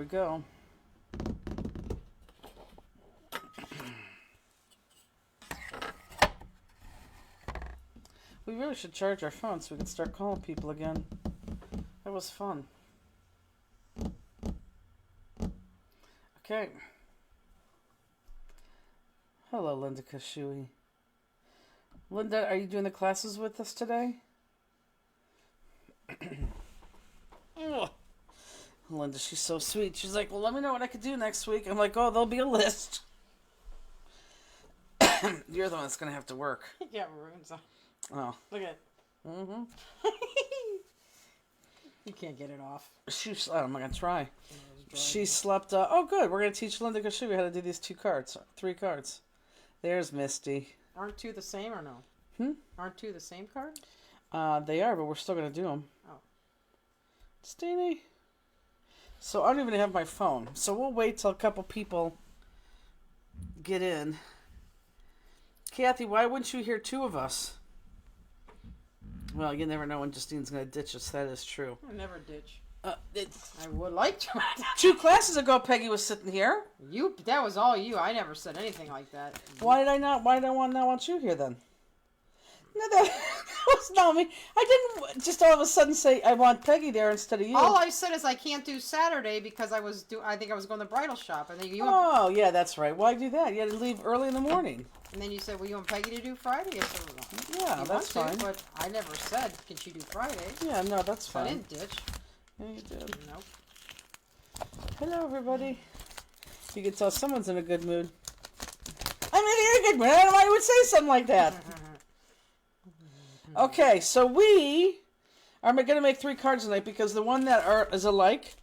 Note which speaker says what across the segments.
Speaker 1: we go. We really should charge our phones so we can start calling people again. That was fun. Okay. Hello, Linda Kashui. Linda, are you doing the classes with us today? Linda, she's so sweet. She's like, well, let me know what I could do next week. I'm like, oh, there'll be a list. You're the one that's going to have to work.
Speaker 2: Yeah, maroons on.
Speaker 1: Oh.
Speaker 2: Look at it.
Speaker 1: Mm-hmm.
Speaker 2: You can't get it off.
Speaker 1: I'm going to try. She slept. Oh, good. We're going to teach Linda Kashui how to do these 3 cards. There's Misty.
Speaker 2: Aren't 2 the same or no? Aren't 2 the same card?
Speaker 1: They are, but we're still going to do them.
Speaker 2: Oh.
Speaker 1: Steenie. So I don't even have my phone. So we'll wait till a couple people get in. Kathy, why wouldn't you hear 2 of us? Well, you never know when Justine's going to ditch us. That is true.
Speaker 2: I never ditch.
Speaker 1: I
Speaker 2: would like to.
Speaker 1: 2 classes ago, Peggy was sitting here.
Speaker 2: That was all you. I never said anything like that.
Speaker 1: Why did I not want you here then? No, that was not me. I didn't just all of a sudden say I want Peggy there instead of you.
Speaker 2: All I said is I can't do Saturday because I think I was going to the bridal shop. And then
Speaker 1: yeah, that's right. Why do that? You had to leave early in the morning.
Speaker 2: And then you said, well, you want Peggy to do Friday? I said, well,
Speaker 1: yeah, that's fine.
Speaker 2: But I never said, can she do Friday?
Speaker 1: Yeah, no, that's fine.
Speaker 2: I didn't ditch.
Speaker 1: Yeah, you did.
Speaker 2: Nope.
Speaker 1: Hello, everybody. You can tell someone's in a good mood. I'm in a good mood. I don't know why you would say something like that. Okay, so we are going to make 3 cards tonight because the one that is alike.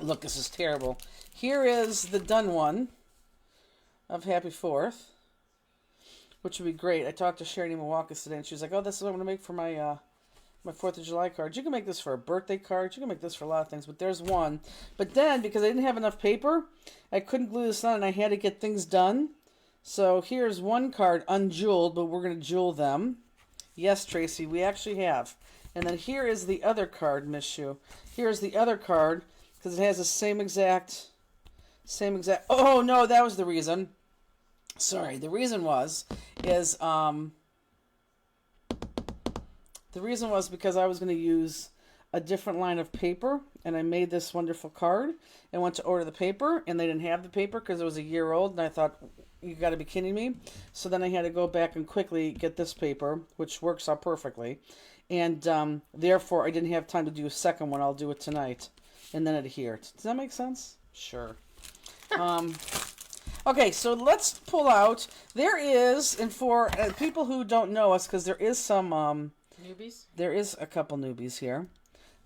Speaker 1: Look, this is terrible. Here is the done one of Happy 4th, which would be great. I talked to Sherry Milwaukee today, and she was like, "Oh, this is what I'm going to make for my 4th of July card. You can make this for a birthday card. You can make this for a lot of things, but there's one." But then, because I didn't have enough paper, I couldn't glue this on, and I had to get things done. So here's one card unjeweled, but we're going to jewel them. Yes, Tracy, we actually have. And then here is the other card, Miss Shu. Here's the other card, because it has the same exact... Oh, no, that was the reason. Sorry, the reason was because I was going to use a different line of paper, and I made this wonderful card, and went to order the paper, and they didn't have the paper because it was a year old, and I thought, you got to be kidding me. So then I had to go back and quickly get this paper, which works out perfectly, and therefore I didn't have time to do a second one. I'll do it tonight, and then adhere. Does that make sense? Sure. Okay, so let's pull out. There is, and for people who don't know us, because there is some
Speaker 2: newbies.
Speaker 1: There is a couple newbies here.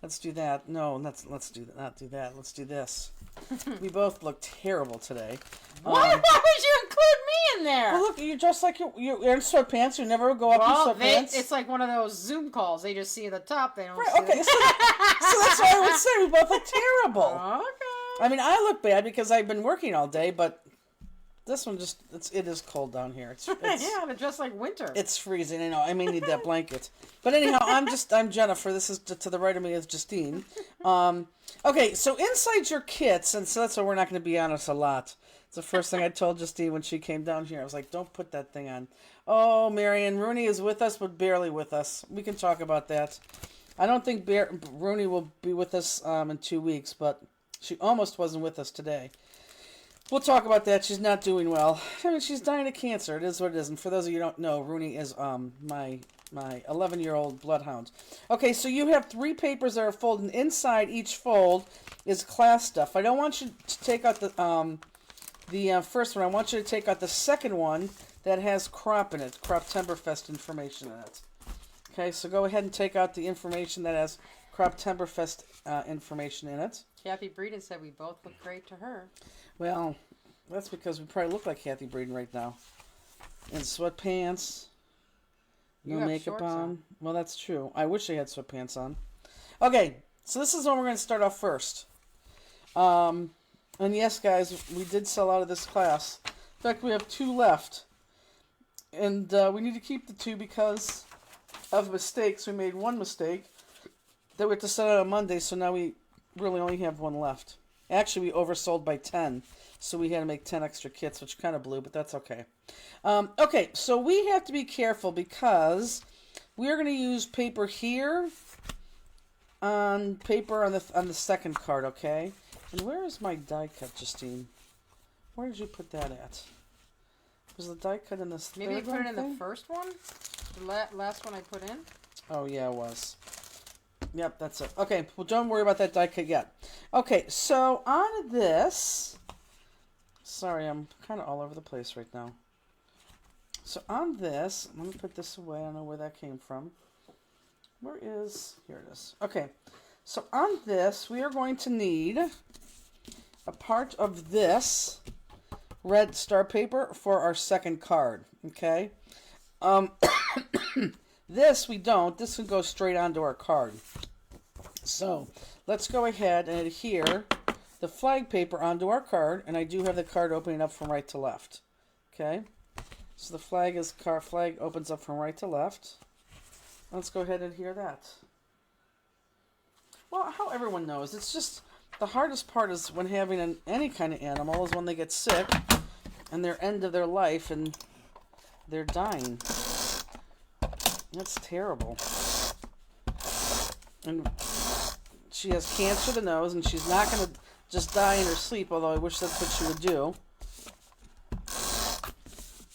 Speaker 1: Let's do that. No, let's do that. Not do that. Let's do this. We both look terrible today.
Speaker 2: Why would you include me in there?
Speaker 1: Well, look, you're just like you're in sweatpants. You never go up in sweatpants.
Speaker 2: It's like one of those Zoom calls. They just see the top. They don't see
Speaker 1: okay, so that's what I would say. We both look terrible.
Speaker 2: Okay.
Speaker 1: I mean, I look bad because I've been working all day, but this one it is cold down here. It's
Speaker 2: yeah, they're just like winter.
Speaker 1: It's freezing. I know. I may need that blanket. But anyhow, I'm Jennifer. This is to the right of me is Justine. Okay, so inside your kits, and so that's why we're not going to be on us a lot. It's the first thing I told Justine when she came down here. I was like, don't put that thing on. Oh, Marion, Rooney is with us, but barely with us. We can talk about that. I don't think Rooney will be with us in 2 weeks, but she almost wasn't with us today. We'll talk about that. She's not doing well. I mean, she's dying of cancer. It is what it is. And for those of you who don't know, Rooney is my 11-year-old bloodhound. Okay, so you have 3 papers that are folded. Inside each fold is class stuff. I don't want you to take out the first one. I want you to take out the second one that has crop in it, Crop Timberfest information in it. Okay, so go ahead and take out the information that has Crop Timberfest information in it.
Speaker 2: Kathy Breeden said we both look great to her.
Speaker 1: Well, that's because we probably look like Kathy Breeden right now. In sweatpants, no makeup on. Well, that's true. I wish I had sweatpants on. Okay, so this is when we're going to start off first. And yes, guys, we did sell out of this class. In fact, we have 2 left. And we need to keep the 2 because of mistakes. We made 1 mistake that we have to send out on Monday, so now we really only have 1 left. Actually, we oversold by 10, so we had to make 10 extra kits, which kind of blew, but that's okay. Okay, so we have to be careful because we are going to use paper here on the second card, okay? And where is my die cut, Justine? Where did you put that at? Was the die cut in this
Speaker 2: Maybe you
Speaker 1: third
Speaker 2: put it
Speaker 1: one
Speaker 2: in
Speaker 1: thing?
Speaker 2: the first one? The last one I put in?
Speaker 1: Oh, yeah, it was. Yep, that's it. Okay, well, don't worry about that die cut yet. Okay, so on this... Sorry, I'm kind of all over the place right now. So on this, let me put this away. I don't know where that came from. Where is... Here it is. Okay, so on this, we are going to need a part of this red star paper for our second card, okay? This we don't. This can go straight onto our card. So let's go ahead and adhere the flag paper onto our card, and I do have the card opening up from right to left. Okay, so the flag opens up from right to left. Let's go ahead and adhere that. Well, how everyone knows, it's just the hardest part is when having any kind of animal is when they get sick and they're end of their life and they're dying. That's terrible. And she has cancer of the nose, and she's not going to just die in her sleep, although I wish that's what she would do.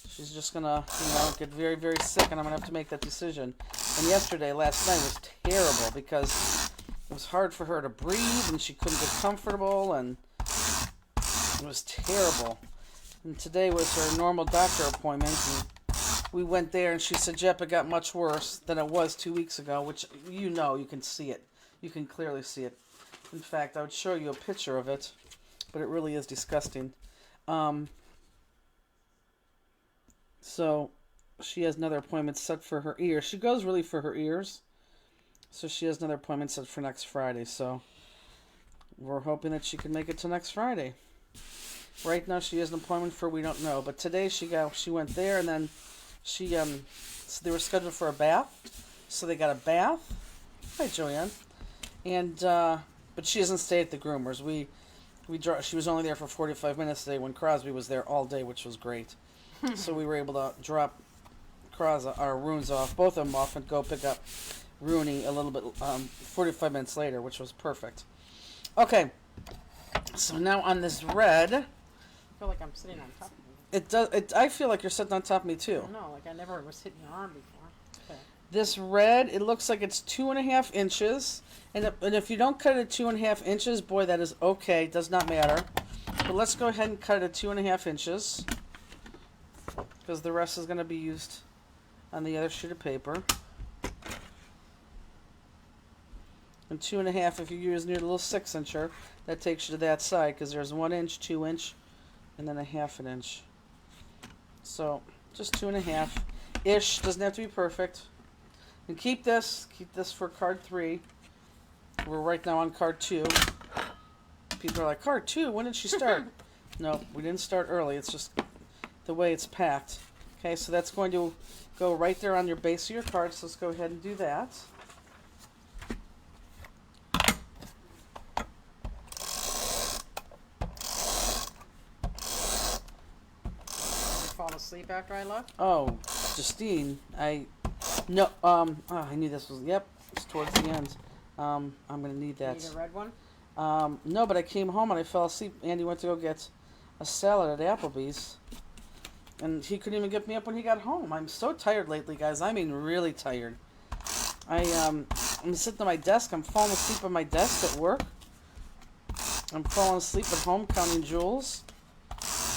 Speaker 1: She's just going to, get very, very sick, and I'm going to have to make that decision. And last night was terrible because it was hard for her to breathe, and she couldn't get comfortable, and it was terrible. And today was her normal doctor appointment, and we went there, and she said, Yep, it got much worse than it was 2 weeks ago, which you can see it. You can clearly see it. In fact, I would show you a picture of it, but it really is disgusting. So she has another appointment set for her ears. She goes really for her ears. So she has another appointment set for next Friday. So we're hoping that she can make it to next Friday. Right now she has an appointment for we don't know. But today she went there, and then so they were scheduled for a bath. So they got a bath. Hi, Joanne. And but she doesn't stay at the groomers. She was only there for 45 minutes today when Crosby was there all day, which was great. So we were able to drop Runes off, both of them off, and go pick up Rooney a little bit 45 minutes later, which was perfect. Okay, so now on this red,
Speaker 2: I feel like I'm sitting on top of you.
Speaker 1: I feel like you're sitting on top of me too.
Speaker 2: No, like I never was hitting your arm before. Okay.
Speaker 1: This red, it looks like it's 2.5 inches. And if you don't cut it at 2.5 inches, boy, that is okay. It does not matter. But let's go ahead and cut it at 2.5 inches. Because the rest is going to be used on the other sheet of paper. And 2.5, if you use near the little 6-incher, that takes you to that side. Because there's 1 inch, 2 inch, and then a 1/2 inch. So, just 2.5-ish. Doesn't have to be perfect. And keep this for card 3. We're right now on card 2. People are like, card 2? When did she start? No, we didn't start early. It's just the way it's packed. Okay, so that's going to go right there on your base of your card. So let's go ahead and do that.
Speaker 2: Did you fall asleep after I left?
Speaker 1: Oh, Justine, I knew this was, yep, it's towards the end. I'm going to need that.
Speaker 2: You need a red one?
Speaker 1: No, but I came home and I fell asleep. Andy went to go get a salad at Applebee's. And he couldn't even get me up when he got home. I'm so tired lately, guys. I mean, really tired. I'm sitting at my desk. I'm falling asleep at my desk at work. I'm falling asleep at home counting jewels.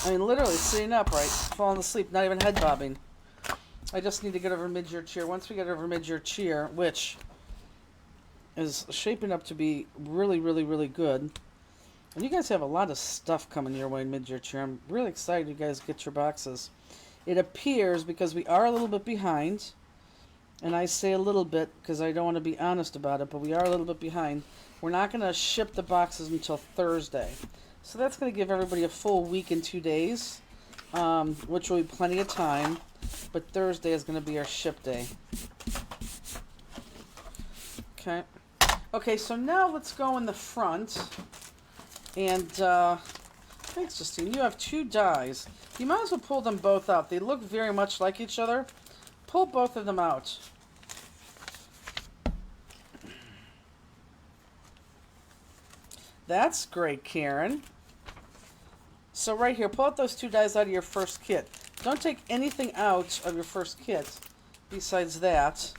Speaker 1: I mean, literally sitting upright, falling asleep, not even head bobbing. I just need to get over mid-year cheer. Once we get over mid-year cheer, which is shaping up to be really, really, really good. And you guys have a lot of stuff coming your way in mid-year cheer. I'm really excited you guys get your boxes. It appears, because we are a little bit behind, and I say a little bit because I don't want to be honest about it, but we are a little bit behind. We're not going to ship the boxes until Thursday. So that's going to give everybody a full week and 2 days, which will be plenty of time. But Thursday is going to be our ship day. Okay. Okay, so now let's go in the front. And thanks, Justine. You have 2 dies. You might as well pull them both out. They look very much like each other. Pull both of them out. That's great, Karen. So right here, pull out those 2 dies out of your first kit. Don't take anything out of your first kit besides that.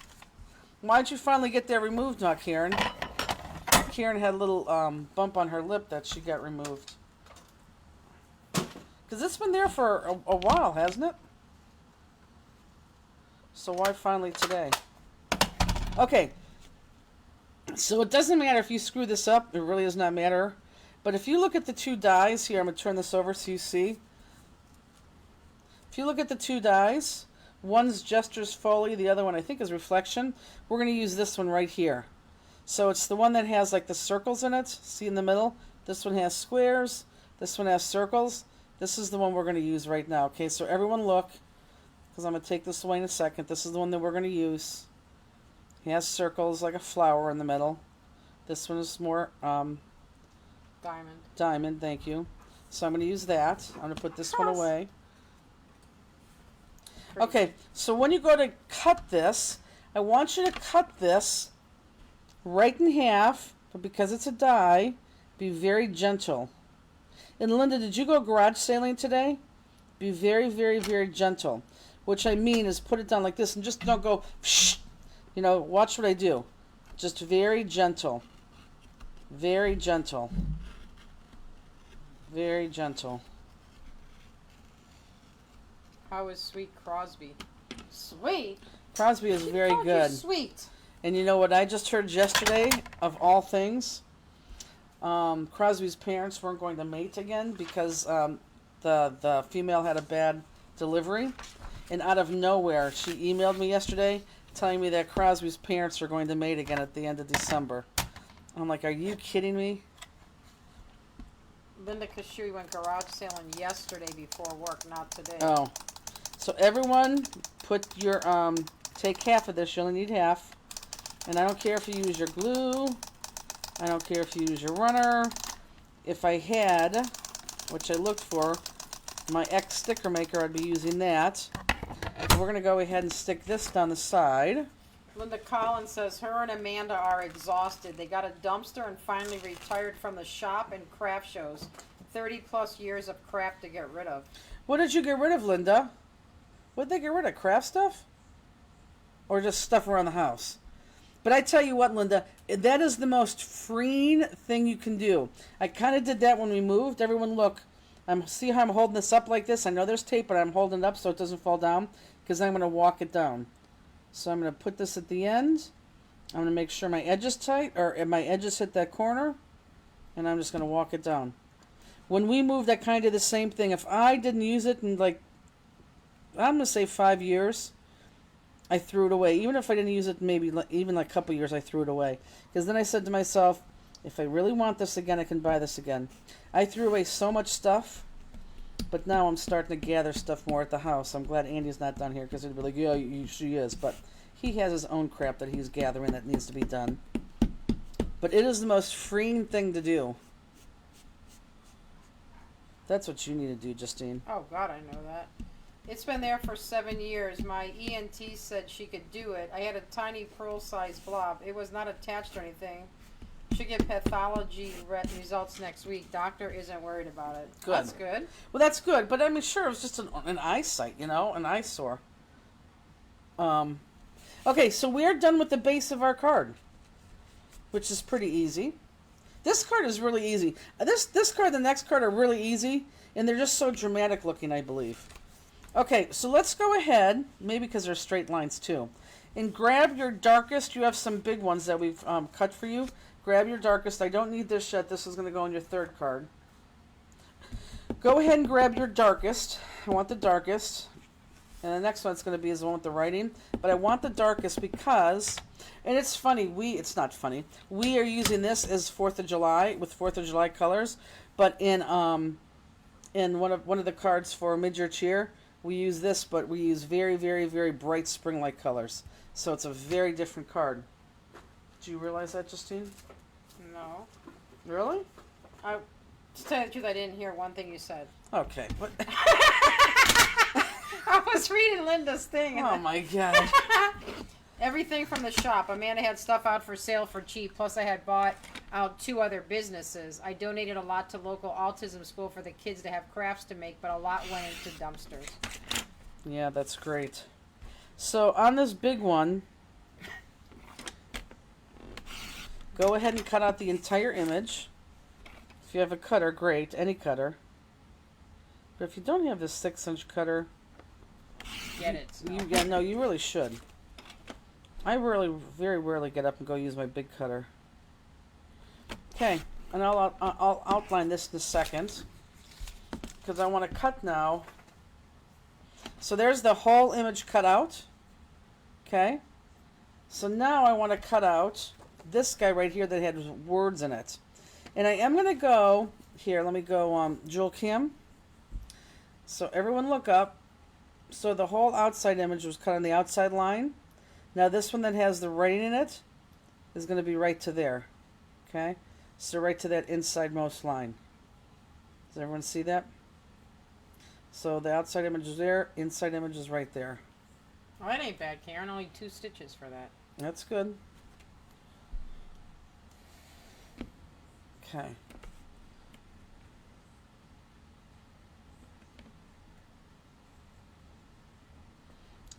Speaker 1: Why'd you finally get that removed now, Karen? Karen had a little bump on her lip that she got removed. Because it's been there for a while, hasn't it? So why finally today? Okay. So it doesn't matter if you screw this up. It really does not matter. But if you look at the 2 dies, here, I'm going to turn this over so you see. If you look at the 2 dies, one's Jester's Foley, the other one I think is Reflection. We're going to use this one right here. So it's the one that has like the circles in it. See in the middle? This one has squares. This one has circles. This is the one we're going to use right now. Okay, so everyone look, because I'm going to take this away in a second. This is the one that we're going to use. He has circles like a flower in the middle. This one is more
Speaker 2: Diamond.
Speaker 1: diamond, thank you. So I'm going to use that. I'm going to put this one away. Okay, so when you go to cut this, I want you to cut this right in half, but because it's a die, be very gentle. And Linda, did you go garage sailing today? Be very, very, very gentle. Which I mean is put it down like this and just don't go, shh. You know, watch what I do. Just very gentle. Very gentle. Very gentle.
Speaker 2: How is Sweet Crosby? Sweet?
Speaker 1: Crosby is very good.
Speaker 2: Sweet.
Speaker 1: And you know what I just heard yesterday, of all things? Crosby's parents weren't going to mate again because the female had a bad delivery. And out of nowhere, she emailed me yesterday telling me that Crosby's parents are going to mate again at the end of December. I'm like, are you kidding me?
Speaker 2: Linda Kashui went garage sailing yesterday before work, not today.
Speaker 1: Oh. So everyone put your, take half of this. You only need half. And I don't care if you use your glue. I don't care if you use your runner. If I had, which I looked for, my X sticker maker, I'd be using that. And we're going to go ahead and stick this down the side.
Speaker 2: Linda Collins says her and Amanda are exhausted. They got a dumpster and finally retired from the shop and craft shows. 30 plus years of crap to get rid of.
Speaker 1: What did you get rid of, Linda? What did they get rid of? Craft stuff? Or just stuff around the house? But I tell you what, Linda, that is the most freeing thing you can do. I kind of did that when we moved. Everyone look. See how I'm holding this up like this? I know there's tape, but I'm holding it up so it doesn't fall down because I'm going to walk it down. So I'm going to put this at the end. I'm going to make sure my edge is tight, or my edges hit that corner, and I'm just going to walk it down. When we moved, I kind of did the same thing. If I didn't use it in, like, I'm going to say 5 years, I threw it away. Even if I didn't use it maybe even like a couple years, I threw it away. Because then I said to myself, if I really want this again, I can buy this again. I threw away so much stuff, but now I'm starting to gather stuff more at the house. I'm glad Andy's not down here because he'd be like, yeah, she is. But he has his own crap that he's gathering that needs to be done. But it is the most freeing thing to do. That's what you need to do, Justine.
Speaker 2: Oh, God, I know that. It's been there for 7 years. My ENT said she could do it. I had a tiny pearl-sized blob. It was not attached or anything. Should get pathology results next week. Doctor isn't worried about it.
Speaker 1: Good.
Speaker 2: That's good.
Speaker 1: Well, that's good. But I mean, sure, it was just an eyesight, you know, an eyesore. Okay, so we're done with the base of our card, which is pretty easy. This card is really easy. This card, the next card are really easy, and they're just so dramatic looking, I believe. Okay, so let's go ahead, maybe because they're straight lines too, and grab your darkest. You have some big ones that we've cut for you. Grab your darkest. I don't need this yet. This is going to go on your third card. Go ahead and grab your darkest. I want the darkest. And the next one it's going to be is the one with the writing. But I want the darkest because, and it's funny, it's not funny. We are using this as 4th of July, with 4th of July colors. But in one of the cards for Mid-Year Cheer, we use this, but we use very, very, very bright spring-like colors. So it's a very different card. Did you realize that, Justine?
Speaker 2: No.
Speaker 1: Really?
Speaker 2: To tell you the truth, I didn't hear one thing you said.
Speaker 1: Okay. What?
Speaker 2: I was reading Linda's thing.
Speaker 1: Oh my God.
Speaker 2: Everything from the shop. Amanda had stuff out for sale for cheap. Plus, I had bought out 2 other businesses. I donated a lot to local autism school for the kids to have crafts to make, but a lot went into dumpsters.
Speaker 1: Yeah, that's great. So on this big one, go ahead and cut out the entire image. If you have a cutter, great, any cutter. But if you don't have this 6-inch cutter,
Speaker 2: Get it.
Speaker 1: you really should. I very rarely get up and go use my big cutter. Okay, and I'll outline this in a second because I want to cut now. So there's the whole image cut out. Okay, so now I want to cut out this guy right here that had words in it, and I am going to go here. Let me go Jewel Cam. So everyone look up. So the whole outside image was cut on the outside line. Now this one that has the writing in it is going to be right to there. Okay? So right to that inside most line. Does everyone see that? So the outside image is there, inside image is right there.
Speaker 2: Oh, that ain't bad, Karen. Only 2 stitches for that.
Speaker 1: That's good. Okay.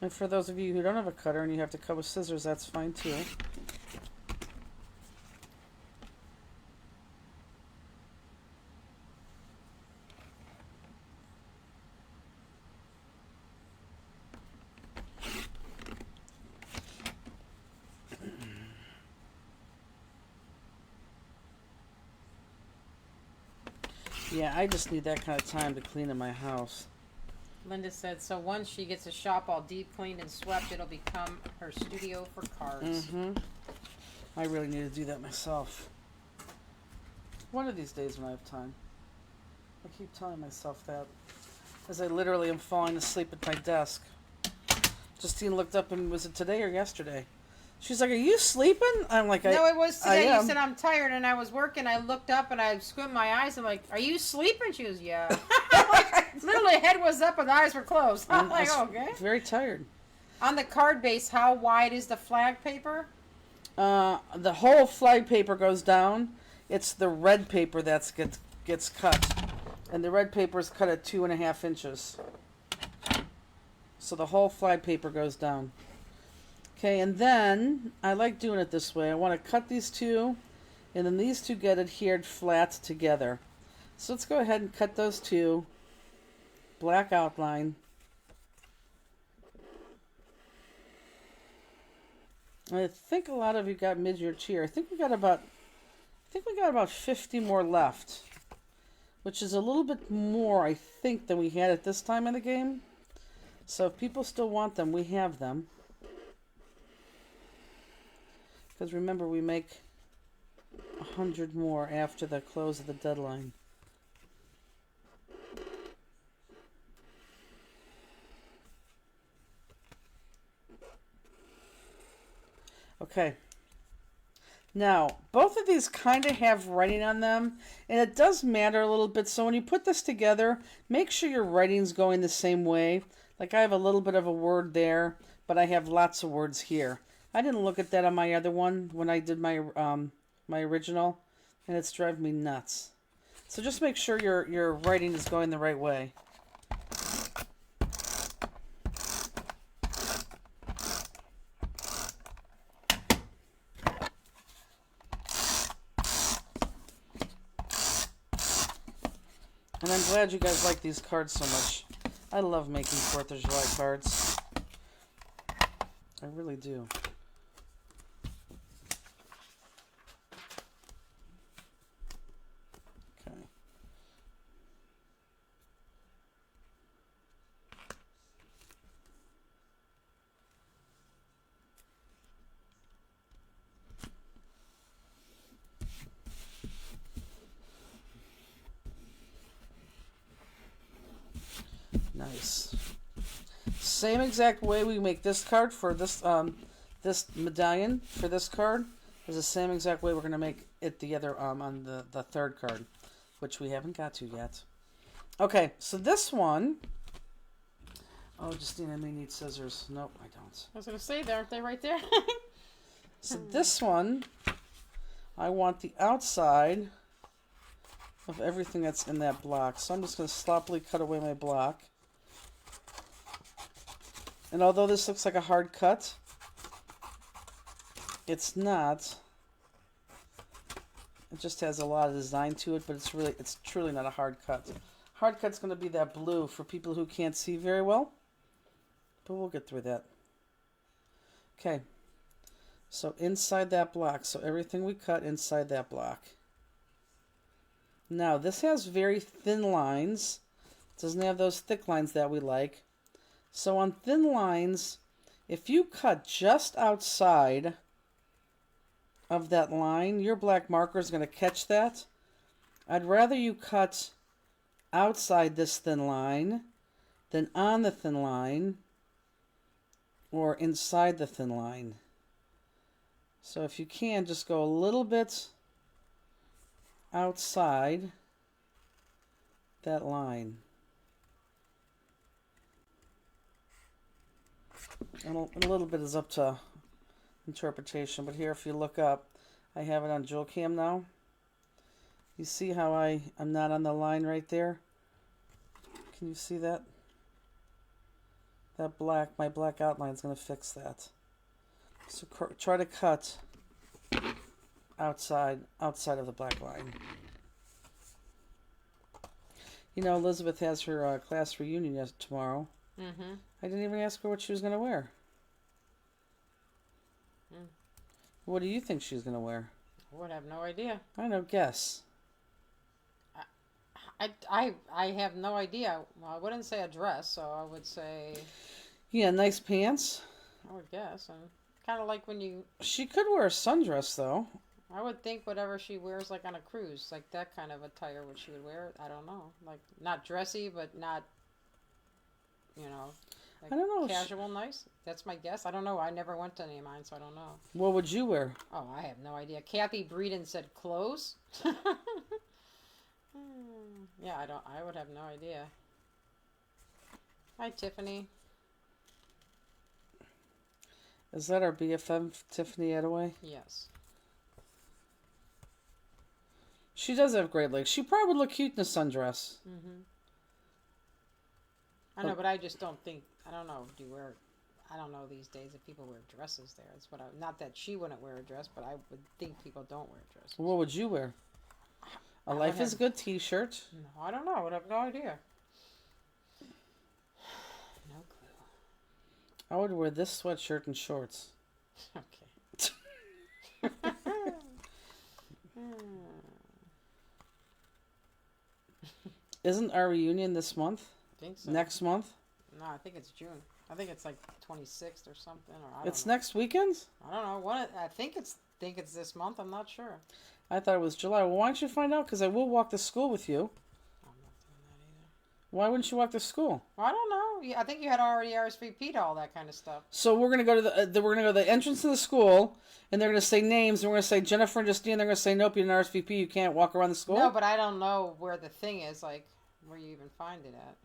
Speaker 1: And for those of you who don't have a cutter and you have to cut with scissors, that's fine too. Yeah, I just need that kind of time to clean in my house.
Speaker 2: Linda said, so once she gets a shop all deep cleaned and swept, it'll become her studio for cards.
Speaker 1: I really need to do that myself. One of these days when I have time. I keep telling myself that. As I literally am falling asleep at my desk. Justine looked up and was it today or yesterday? She's like, are you sleeping? I'm like,
Speaker 2: No, it was today.
Speaker 1: I am.
Speaker 2: You said, I'm tired, and I was working. I looked up, and I squinted my eyes. I'm like, are you sleeping? She goes, yeah. Like, literally, head was up, and the eyes were closed. I'm like, okay.
Speaker 1: Very tired.
Speaker 2: On the card base, how wide is the flag paper?
Speaker 1: The whole flag paper goes down. It's the red paper that gets cut. And the red paper is cut at 2.5 inches. So the whole flag paper goes down. Okay, and then I like doing it this way. I want to cut these two, and then these two get adhered flat together. So let's go ahead and cut those two. Black outline. I think a lot of you got mid-year cheer. I think we got about 50 more left, which is a little bit more, I think, than we had at this time in the game. So if people still want them, we have them. Because remember, we make 100 more after the close of the deadline. Okay. Now, both of these kind of have writing on them, and it does matter a little bit. So when you put this together, make sure your writing's going the same way. Like I have a little bit of a word there, but I have lots of words here. I didn't look at that on my other one when I did my my original, and it's driving me nuts. So just make sure your writing is going the right way. And I'm glad you guys like these cards so much. I love making 4th of July cards. I really do. Okay. Nice. Same exact way we make this card for this this medallion for this card is the same exact way we're gonna make it the other on the third card. which we haven't got to yet. Okay, so this one... Oh, Justine, I may need scissors. Nope, I don't.
Speaker 2: I was going to say, aren't they right there?
Speaker 1: So this one, I want the outside of everything that's in that block. So I'm just going to sloppily cut away my block. And although this looks like a hard cut, it's not. It just has a lot of design to it, but it's truly not a hard cut. Hard cut's going to be that blue for people who can't see very well. But we'll get through that. Okay. So inside that block. So everything we cut inside that block. Now this has very thin lines. It doesn't have those thick lines that we like. So on thin lines, if you cut just outside of that line, your black marker is going to catch that. I'd rather you cut outside this thin line than on the thin line or inside the thin line. So if you can, just go a little bit outside that line. And a little bit is up to interpretation, but here if you look up, I have it on dual cam now. You see how I'm not on the line right there? Can you see that? That black, my black outline is going to fix that. So try to cut outside of the black line. You know, Elizabeth has her class reunion tomorrow.
Speaker 2: Mm-hmm.
Speaker 1: I didn't even ask her what she was going to wear.
Speaker 2: Mm.
Speaker 1: What do you think she's going to wear?
Speaker 2: I would have no idea.
Speaker 1: I know, guess.
Speaker 2: I have no idea. Well, I wouldn't say a dress, so I would say...
Speaker 1: Yeah, nice pants.
Speaker 2: I would guess. And kind of like when you...
Speaker 1: She could wear a sundress, though.
Speaker 2: I would think whatever she wears, like on a cruise, like that kind of attire, what she would wear. I don't know. Like, not dressy, but not, you know, like
Speaker 1: I don't know.
Speaker 2: casual, nice. That's my guess. I don't know. I never went to any of mine, so I don't know.
Speaker 1: What would you wear?
Speaker 2: Oh, I have no idea. Kathy Breeden said clothes. Yeah, I would have no idea. Hi, Tiffany.
Speaker 1: Is that our BFM, Tiffany Attaway?
Speaker 2: Yes.
Speaker 1: She does have great legs. She probably would look cute in a sundress.
Speaker 2: Mm-hmm. I know, but I just don't think, I don't know, I don't know these days if people wear dresses there. It's what not that she wouldn't wear a dress, but I would think people don't wear dresses.
Speaker 1: What would you wear? A Life is Good t-shirt?
Speaker 2: No, I don't know. I would have no idea. No clue.
Speaker 1: I would wear this sweatshirt and shorts.
Speaker 2: Okay.
Speaker 1: Isn't our reunion this month?
Speaker 2: I think so.
Speaker 1: Next month?
Speaker 2: No, I think it's June. I think it's like 26th or something. Or I don't
Speaker 1: It's
Speaker 2: know.
Speaker 1: next weekend?
Speaker 2: I don't know. I think it's this month. I'm not sure.
Speaker 1: I thought it was July. Well, why don't you find out? Because I will walk to school with you.
Speaker 2: I'm not doing that either.
Speaker 1: Why wouldn't you walk to school?
Speaker 2: Well, I don't know. I think you had already RSVP'd all that kind of stuff.
Speaker 1: So we're gonna go to the entrance of the school, and they're gonna say names, and we're gonna say Jennifer and Justine. They're gonna say nope, you're an RSVP. You can't walk around the school.
Speaker 2: No, but I don't know where the thing is. Like where you even find it at.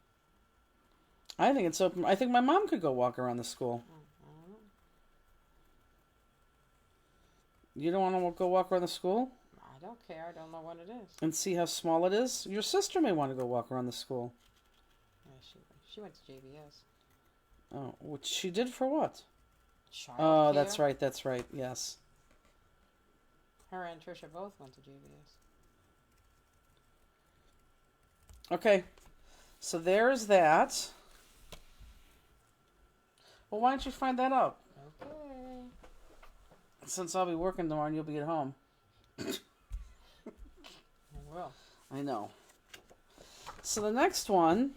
Speaker 1: I think it's open. I think my mom could go walk around the school.
Speaker 2: Mm-hmm.
Speaker 1: You don't want to go walk around the school?
Speaker 2: I don't care. I don't know what it is.
Speaker 1: And see how small it is? Your sister may want to go walk around the school.
Speaker 2: Yeah, she went to JBS.
Speaker 1: Oh, which she did for what?
Speaker 2: Child
Speaker 1: Oh,
Speaker 2: care.
Speaker 1: that's right. That's right. Yes.
Speaker 2: Her and Trisha both went to JBS.
Speaker 1: Okay. So there's that. Well, why don't you find that out?
Speaker 2: Okay.
Speaker 1: Since I'll be working tomorrow and you'll be at home.
Speaker 2: Well.
Speaker 1: I know. So the next one...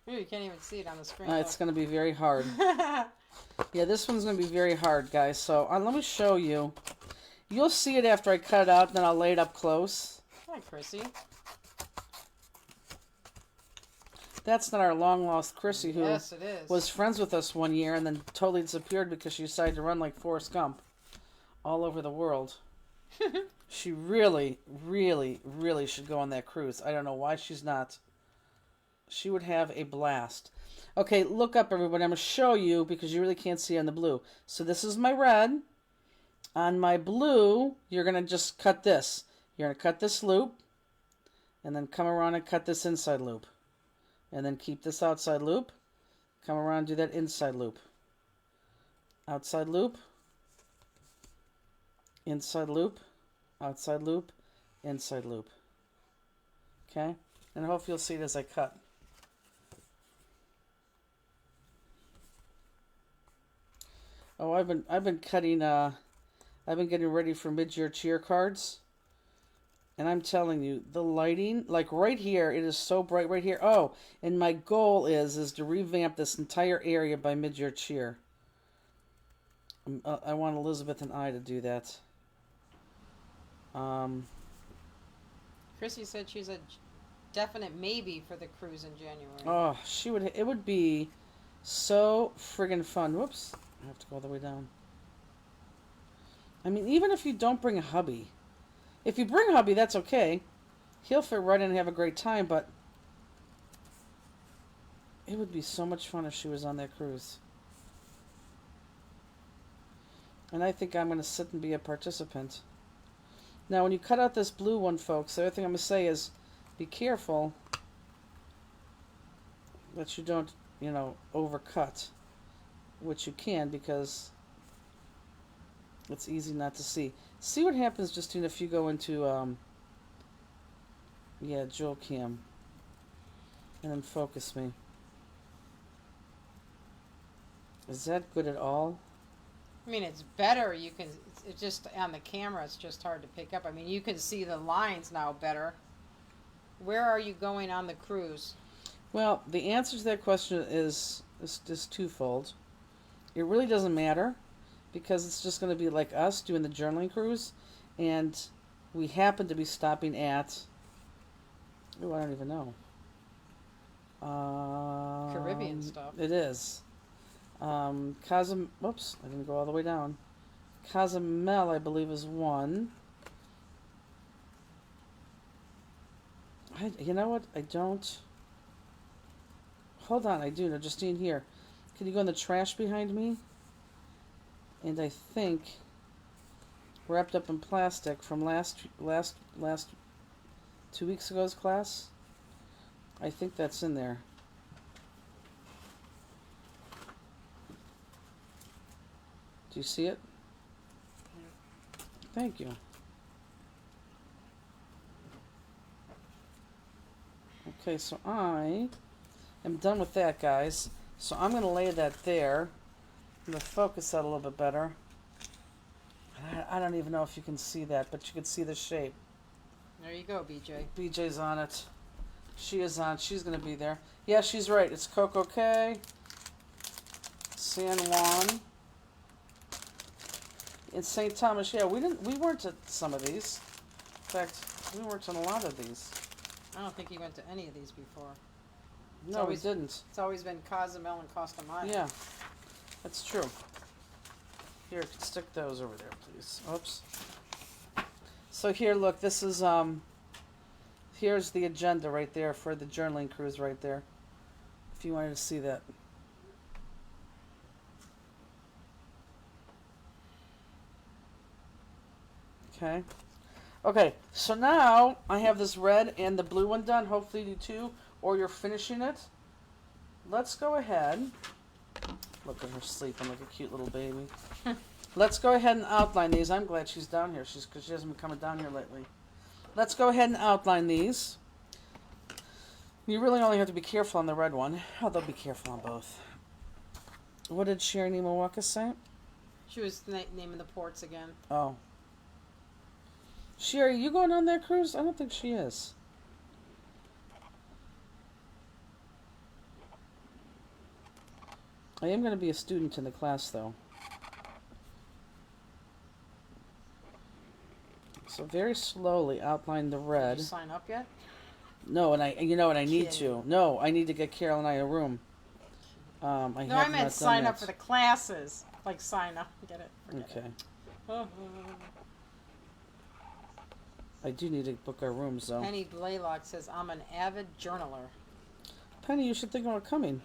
Speaker 2: Ooh, you can't even see it on the screen.
Speaker 1: it's going to be very hard. Yeah, this one's going to be very hard, guys. So let me show you. You'll see it after I cut it out, then I'll lay it up close.
Speaker 2: Hi, Chrissy.
Speaker 1: That's not our long-lost Chrissy, who
Speaker 2: Yes, it is.
Speaker 1: was friends with us one year and then totally disappeared because she decided to run like Forrest Gump all over the world. She really, really, really should go on that cruise. I don't know why she's not. She would have a blast. Okay, look up, everybody. I'm going to show you because you really can't see on the blue. So this is my red. On my blue, you're going to just cut this. You're going to cut this loop. And then come around and cut this inside loop. And then keep this outside loop. Come around and do that inside loop. Outside loop. Inside loop. Outside loop. Inside loop. Okay? And I hope you'll see it as I cut. Oh, I've been cutting I've been getting ready for mid-year cheer cards. And I'm telling you, the lighting, like right here, it is so bright right here. Oh, and my goal is to revamp this entire area by mid-year cheer. I want Elizabeth and I to do that.
Speaker 2: Chrissy said she's a definite maybe for the cruise in January.
Speaker 1: Oh, it would be so friggin' fun. Whoops, I have to go all the way down. I mean, even if you don't bring a hubby. If you bring a hubby, that's okay. He'll fit right in and have a great time, but it would be so much fun if she was on that cruise. And I think I'm going to sit and be a participant. Now, when you cut out this blue one, folks, the other thing I'm going to say is be careful that you don't, overcut, which you can because it's easy not to see. See what happens, Justine, if you go into, Jewel Cam. And then focus me. Is that good at all?
Speaker 2: I mean, it's better. You can. It's just on the camera. It's just hard to pick up. I mean, you can see the lines now better. Where are you going on the cruise?
Speaker 1: Well, the answer to that question is twofold. It really doesn't matter because it's just going to be like us doing the journaling cruise, and we happen to be stopping at. Oh, I don't even know.
Speaker 2: Caribbean stuff.
Speaker 1: It is. Whoops, I didn't go all the way down. Cozumel, I believe, is one. You know what? I don't. Hold on, I do know. Justine, here. Can you go in the trash behind me? And I think wrapped up in plastic from last 2 weeks ago's class. I think that's in there. Do you see it? Thank you. Okay, so I am done with that, guys. So I'm going to lay that there. I'm going to focus that a little bit better. I don't even know if you can see that, but you can see the shape.
Speaker 2: There you go, BJ.
Speaker 1: BJ's on it. She is on. She's going to be there. Yeah, she's right. It's Coco Cay, San Juan, and St. Thomas. Yeah, we weren't at some of these. In fact, we weren't on a lot of these.
Speaker 2: I don't think he went to any of these before.
Speaker 1: No, we didn't.
Speaker 2: It's always been Cozumel and Costa Maya.
Speaker 1: Yeah, that's true. Here, stick those over there, please. Oops. So here, look, this is, here's the agenda right there for the journaling cruise right there. If you wanted to see that. Okay. Okay, so now I have this red and the blue one done. Hopefully you do too, or you're finishing it. Let's go ahead. Look at her sleeping like a cute little baby. Let's go ahead and outline these. I'm glad she's down here. Because she hasn't been coming down here lately. Let's go ahead and outline these. You really only have to be careful on the red one. Although be careful on both. What did Sharon Imawaka say?
Speaker 2: She was naming the ports again.
Speaker 1: Oh. Sherry, you going on that cruise? I don't think she is. I am going to be a student in the class, though. So very slowly outline the red.
Speaker 2: Did you sign up yet?
Speaker 1: No, and you know what? I need to. No, I need to get Carol and I a room.
Speaker 2: I meant sign up for the classes. Like sign up, get it? Forget
Speaker 1: okay.
Speaker 2: It.
Speaker 1: I do need to book our rooms, though.
Speaker 2: Penny Blaylock says, I'm an avid journaler.
Speaker 1: Penny, you should think about coming.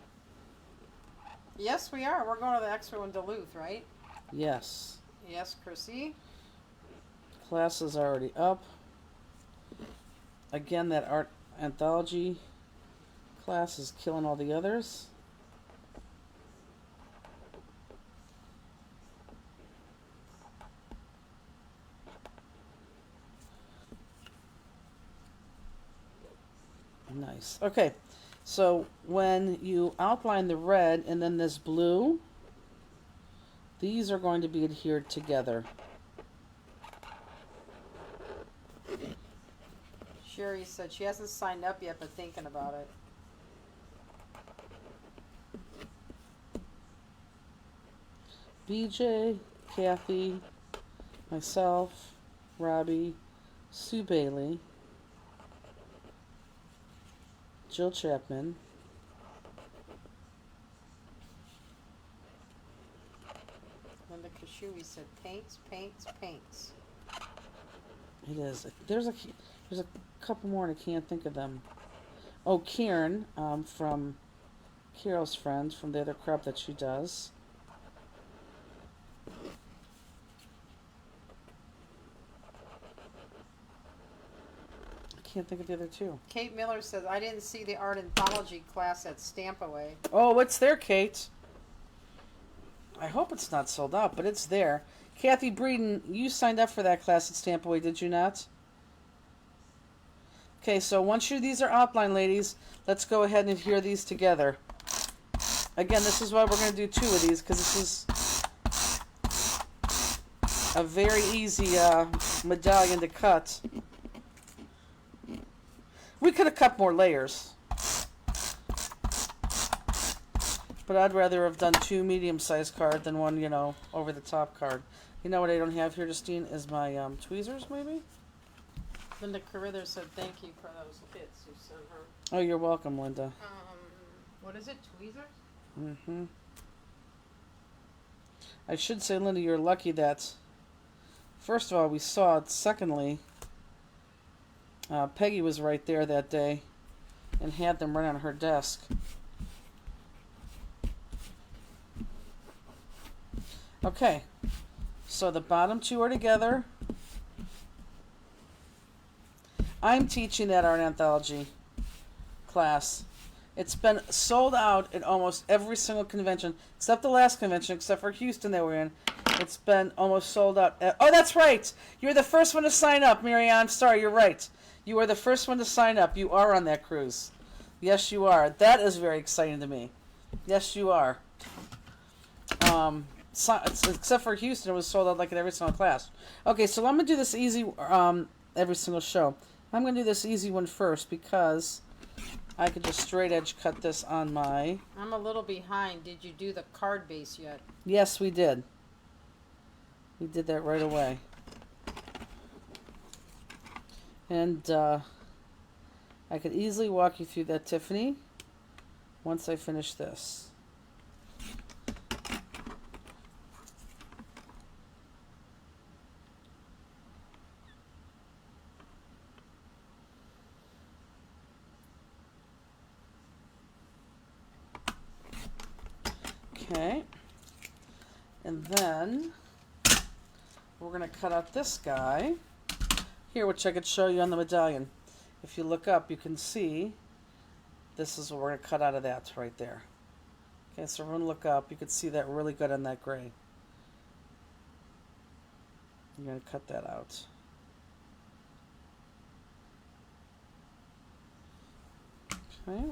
Speaker 2: Yes, we are. We're going to the expo in Duluth, right?
Speaker 1: Yes.
Speaker 2: Yes, Chrissy.
Speaker 1: Class is already up. Again, that art anthology class is killing all the others. Nice. Okay, so when you outline the red and then this blue, these are going to be adhered together.
Speaker 2: Sherry said she hasn't signed up yet, but thinking about it.
Speaker 1: BJ, Kathy, myself, Robbie, Sue Bailey, Jill Chapman,
Speaker 2: Linda Kashui said paints, paints, paints.
Speaker 1: it is. There's a couple more and I can't think of them. Oh, Karen, from Carol's friend, from the other crop that she does. I can't think of the other two.
Speaker 2: Kate Miller says, I didn't see the art anthology class at Stampaway.
Speaker 1: Oh, it's there, Kate. I hope it's not sold out, but it's there. Kathy Breeden, you signed up for that class at Stampaway, did you not? Okay, so once these are outlined, ladies, let's go ahead and adhere these together. Again, this is why we're going to do 2 of these, because this is a very easy medallion to cut. We could have cut more layers, but I'd rather have done 2 medium-sized cards than one, over-the-top card. You know what I don't have here, Justine, is my tweezers, maybe?
Speaker 2: Linda Carrither said, thank you for those kits you sent her.
Speaker 1: Oh, you're welcome, Linda.
Speaker 2: What is it, tweezers?
Speaker 1: Mm-hmm. I should say, Linda, you're lucky that, first of all, we saw it. Secondly, Peggy was right there that day and had them right on her desk. Okay, so the bottom 2 are together. I'm teaching that art anthology class. It's been sold out at almost every single convention, except the last convention, except for Houston that we're in. It's been almost sold out. Oh, that's right! You're the first one to sign up, Marianne. Sorry, you're right. You are the first one to sign up. You are on that cruise. Yes, you are. That is very exciting to me. Yes, you are. Except for Houston, it was sold out like in every single class. Okay, so I'm going to do this easy every single show. I'm going to do this easy one first because I could just straight edge cut this on my...
Speaker 2: I'm a little behind. Did you do the card base yet?
Speaker 1: Yes, we did. We did that right away. And I could easily walk you through that, Tiffany, once I finish this. Okay, and then we're going to cut out this guy here, which I could show you on the medallion. If you look up, you can see this is what we're going to cut out of that right there. Okay, so we're going to look up. You can see that really good on that gray. I'm going to cut that out. Okay.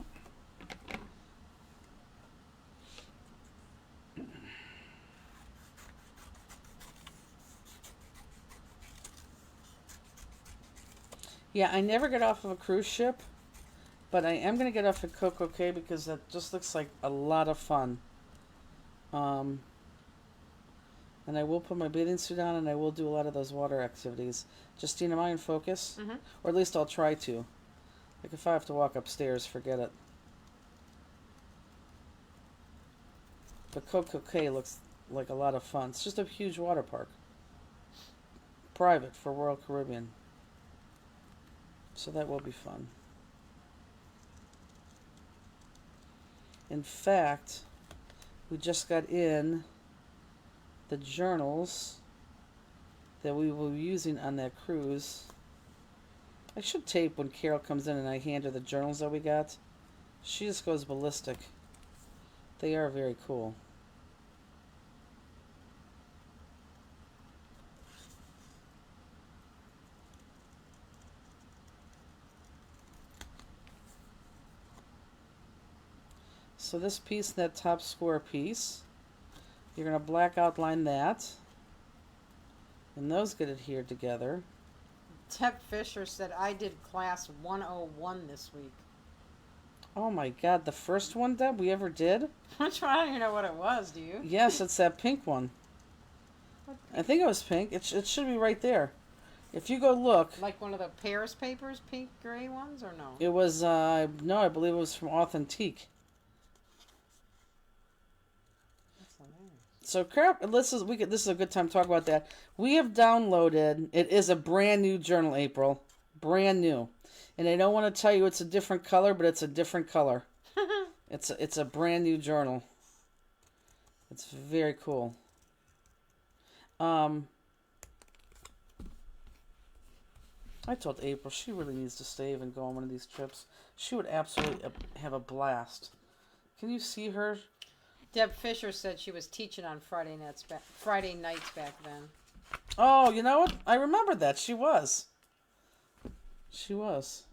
Speaker 1: Yeah, I never get off of a cruise ship, but I am going to get off at Coco Cay because that just looks like a lot of fun. And I will put my bathing suit on and I will do a lot of those water activities. Justine, am I in focus?
Speaker 2: Mm-hmm.
Speaker 1: Or at least I'll try to. Like if I have to walk upstairs, forget it. But Coco Cay looks like a lot of fun. It's just a huge water park. Private for Royal Caribbean. So that will be fun. In fact, we just got in the journals that we will be using on that cruise. I should tape when Carol comes in and I hand her the journals that we got. She just goes ballistic. They are very cool. So this piece, that top square piece, you're going to black outline that. And those get adhered together.
Speaker 2: Deb Fisher said I did class 101 this week.
Speaker 1: Oh my god, the first one, Deb, we ever did?
Speaker 2: Which one? I don't even know what it was, do you?
Speaker 1: Yes, it's that pink one. I think it was pink. It should be right there. If you go look.
Speaker 2: Like one of the Paris papers, pink gray ones, or no?
Speaker 1: It was, no, I believe it was from Authentique. So, Carol, this is a good time to talk about that. We have downloaded, it is a brand new journal, April. Brand new. And I don't want to tell you it's a different color, but it's a different color. It's a brand new journal. It's very cool. I told April she really needs to stay and go on one of these trips. She would absolutely have a blast. Can you see her?
Speaker 2: Deb Fisher said she was teaching on Friday nights back then.
Speaker 1: Oh, you know what? I remember that. She was. She was.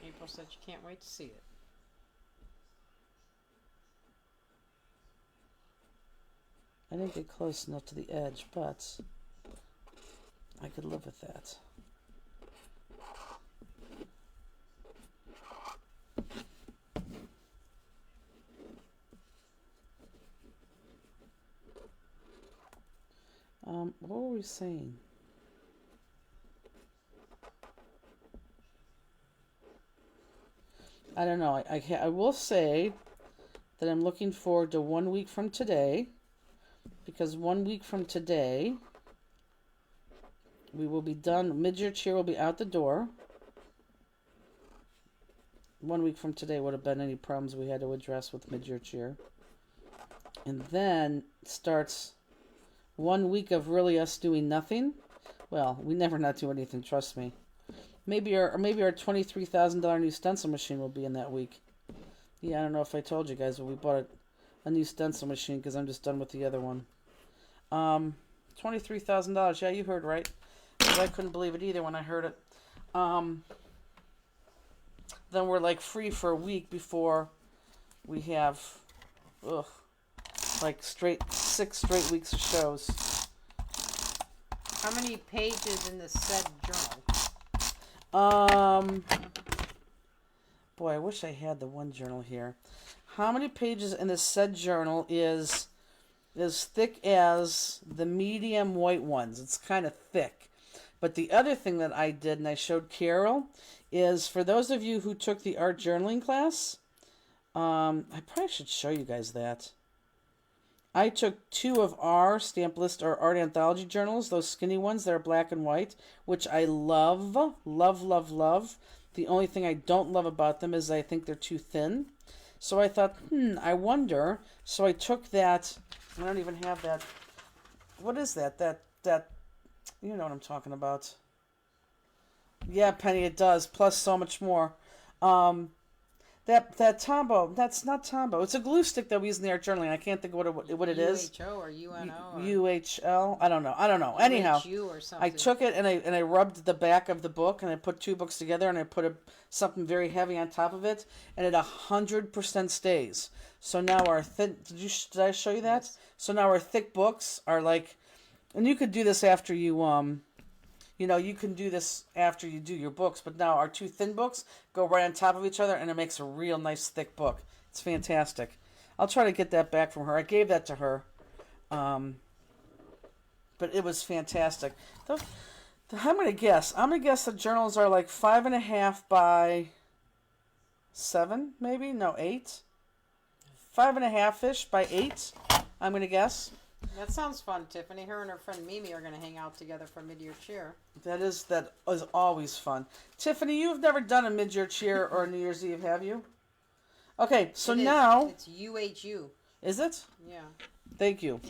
Speaker 2: April said she can't wait to see it.
Speaker 1: I didn't get close enough to the edge, but I could live with that. What were we saying? I don't know. I will say that I'm looking forward to 1 week from today, because 1 week from today we will be done. Mid-year cheer will be out the door. 1 week from today would have been any problems we had to address with mid-year cheer. And then starts 1 week of really us doing nothing. Well, we never not do anything, trust me. Maybe our $23,000 new stencil machine will be in that week. Yeah, I don't know if I told you guys, but we bought a new stencil machine because I'm just done with the other one. $23,000. Yeah, you heard right. I couldn't believe it either when I heard it. Then we're like free for a week before we have, like 6 straight weeks of shows.
Speaker 2: How many pages in the said journal?
Speaker 1: Boy, I wish I had the one journal here. How many pages in the said journal is as thick as the medium white ones? It's kind of thick. But the other thing that I did, and I showed Carol, is for those of you who took the art journaling class, I probably should show you guys that. I took 2 of our stamp list or art anthology journals, those skinny ones that are black and white, which I love, love, love, love. The only thing I don't love about them is I think they're too thin. So I thought, I wonder. So I took that. I don't even have that. What is that? That, you know what I'm talking about. Yeah, Penny, it does. Plus so much more. That Tombow, that's not Tombow. It's a glue stick that we use in the art journaling. I can't think of what it is.
Speaker 2: UHO or UNO? Or
Speaker 1: UHL? I don't know. Anyhow,
Speaker 2: or something.
Speaker 1: I took it and I rubbed the back of the book and I put 2 books together and I put something very heavy on top of it and it 100% stays. So now our did I show you that? Yes. So now our thick books are like, and you could do this after you you can do this after you do your books, but now our 2 thin books go right on top of each other, and it makes a real nice thick book. It's fantastic. I'll try to get that back from her. I gave that to her, but it was fantastic. I'm going to guess. The journals are like 5.5 by 7, maybe? No, 8. 5.5-ish by 8, I'm going to guess.
Speaker 2: That sounds fun, Tiffany. Her and her friend Mimi are going to hang out together for mid-year cheer.
Speaker 1: That is always fun. Tiffany, you've never done a mid-year cheer or New Year's Eve, have you? Okay, so now...
Speaker 2: It's UHU.
Speaker 1: Is it?
Speaker 2: Yeah.
Speaker 1: Thank you.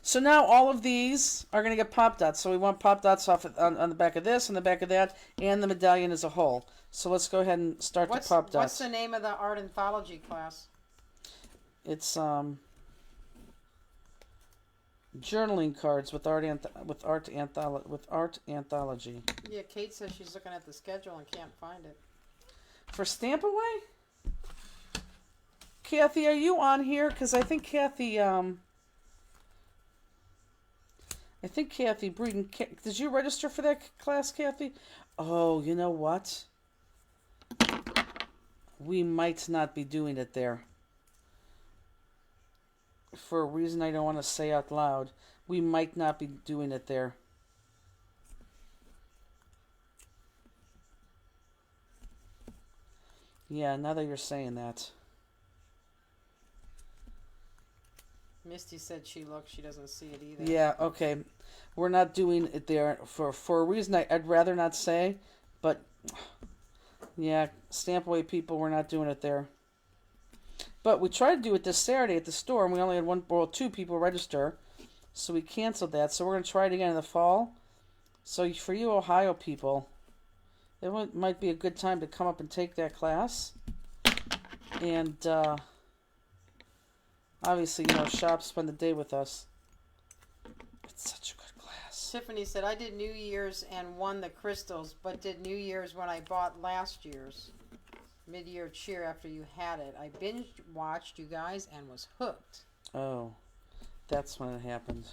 Speaker 1: So now all of these are going to get pop dots. So we want pop dots off on the back of this, on the back of that, and the medallion as a whole. So let's go ahead and start the pop dots.
Speaker 2: What's the name of the art anthology class?
Speaker 1: It's journaling cards with art anthology.
Speaker 2: Yeah, Kate says she's looking at the schedule and can't find it.
Speaker 1: For Stamp Away? Kathy, are you on here? Because I think Kathy Breeden, did you register for that class, Kathy? Oh, you know what? We might not be doing it there. For a reason I don't want to say out loud. We might not be doing it there. Yeah, now that you're saying that.
Speaker 2: Misty said she looked. She doesn't see it either.
Speaker 1: Yeah, okay. We're not doing it there for a reason I'd rather not say, but yeah, Stamp Away people, we're not doing it there. But we tried to do it this Saturday at the store, and we only had two people register, so we canceled that. So we're going to try it again in the fall. So for you Ohio people, it might be a good time to come up and take that class. And obviously, shop, spend the day with us. It's such a good class.
Speaker 2: Tiffany said, I did New Year's and won the crystals, but did New Year's when I bought last year's mid-year cheer after you had it. I binge watched you guys and was hooked.
Speaker 1: Oh, that's when it happened.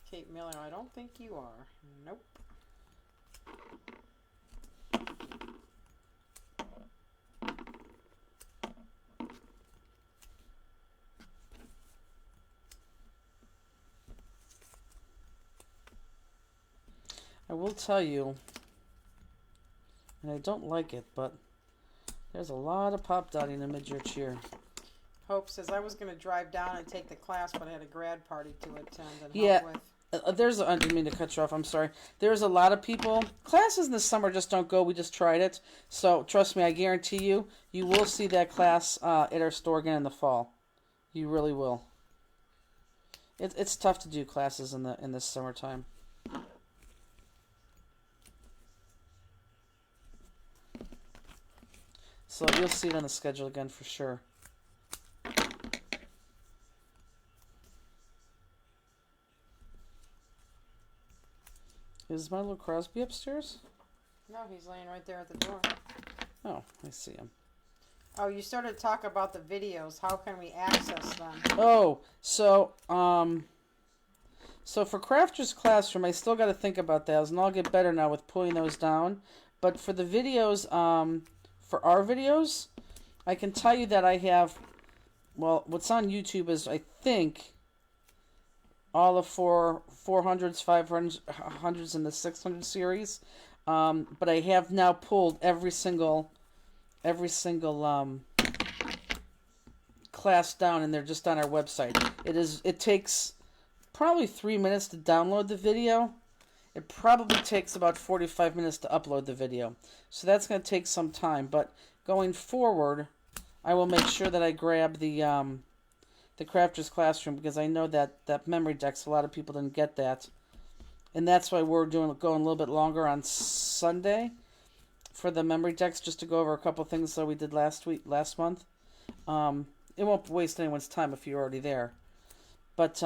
Speaker 2: Kate Miller, I don't think you are. Nope.
Speaker 1: I will tell you, and I don't like it, but there's a lot of pop dotting in mid-year cheer.
Speaker 2: Hope says, I was going to drive down and take the class, but I had a grad party to attend and
Speaker 1: Yeah,
Speaker 2: help with.
Speaker 1: I didn't mean to cut you off, I'm sorry. There's a lot of people. Classes in the summer just don't go, we just tried it. So trust me, I guarantee you, you will see that class at our store again in the fall. You really will. It's tough to do classes in the summertime. So you'll see it on the schedule again for sure. Is my little Crosby upstairs?
Speaker 2: No, he's laying right there at the door.
Speaker 1: Oh, I see him.
Speaker 2: Oh, you started to talk about the videos. How can we access them?
Speaker 1: Oh, so for Crafter's Classroom, I still got to think about those, and I'll get better now with pulling those down. But for the videos, for our videos, I can tell you that I have, well, what's on YouTube is, I think, all of 400s, 500s, and the 600 series. But I have now pulled every single class down, and they're just on our website. It takes probably 3 minutes to download the video. It probably takes about 45 minutes to upload the video. So that's going to take some time. But going forward, I will make sure that I grab the Crafter's Classroom, because I know that memory decks, a lot of people didn't get that. And that's why we're going a little bit longer on Sunday for the memory decks, just to go over a couple things that we did last month. It won't waste anyone's time if you're already there. But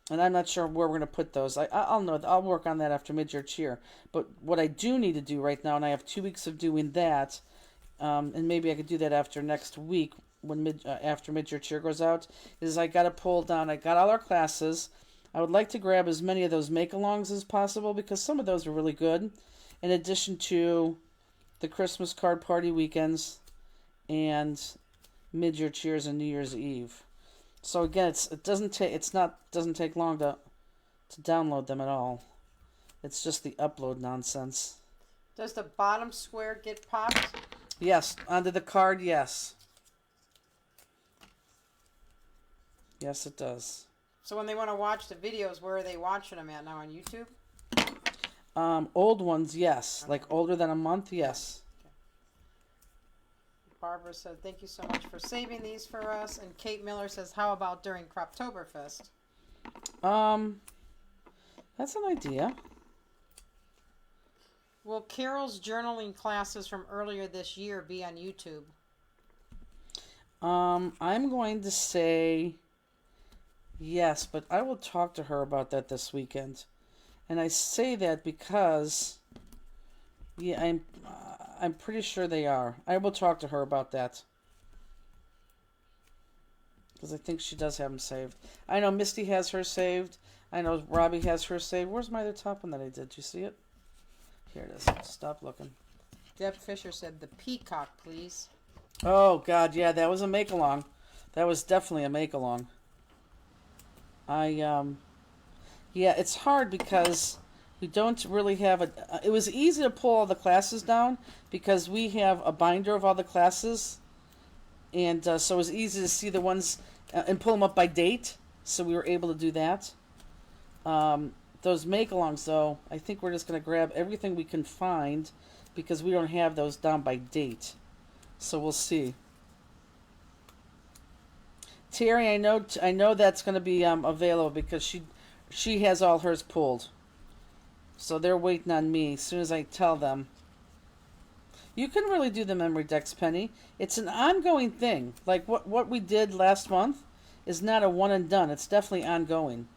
Speaker 1: and I'm not sure where we're going to put those. I'll know. I'll work on that after mid-year cheer. But what I do need to do right now, and I have 2 weeks of doing that, and maybe I could do that after next week when after mid-year cheer goes out, is I got to pull down. I got all our classes. I would like to grab as many of those make-alongs as possible, because some of those are really good. In addition to the Christmas card party weekends and mid-year cheers and New Year's Eve. So again, it doesn't take long to download them at all. It's just the upload nonsense.
Speaker 2: Does the bottom square get popped?
Speaker 1: Yes, onto the card, yes. Yes, it does.
Speaker 2: So when they want to watch the videos, where are they watching them at now? On YouTube?
Speaker 1: Old ones, yes. Like older than a month, yes.
Speaker 2: Okay. Barbara said, thank you so much for saving these for us. And Kate Miller says, how about during Croptoberfest?
Speaker 1: That's an idea.
Speaker 2: Will Carol's journaling classes from earlier this year be on YouTube?
Speaker 1: I'm going to say yes, but I will talk to her about that this weekend. And I say that because, yeah, I'm pretty sure they are. I will talk to her about that. Because I think she does have them saved. I know Misty has hers saved. I know Robbie has hers saved. Where's my other top one that I did? Did you see it? Here it is. Stop looking.
Speaker 2: Deb Fisher said, the peacock, please.
Speaker 1: Oh, God, yeah, that was a make-along. That was definitely a make-along. Yeah, it's hard because we don't really have a... it was easy to pull all the classes down because we have a binder of all the classes. And so it was easy to see the ones and pull them up by date. So we were able to do that. Those make-alongs, though, I think we're just going to grab everything we can find because we don't have those down by date. So we'll see. Terry, I know that's going to be available because she has all hers pulled. So they're waiting on me as soon as I tell them. You can really do the memory decks, Penny. It's an ongoing thing. Like what we did last month is not a one and done. It's definitely ongoing.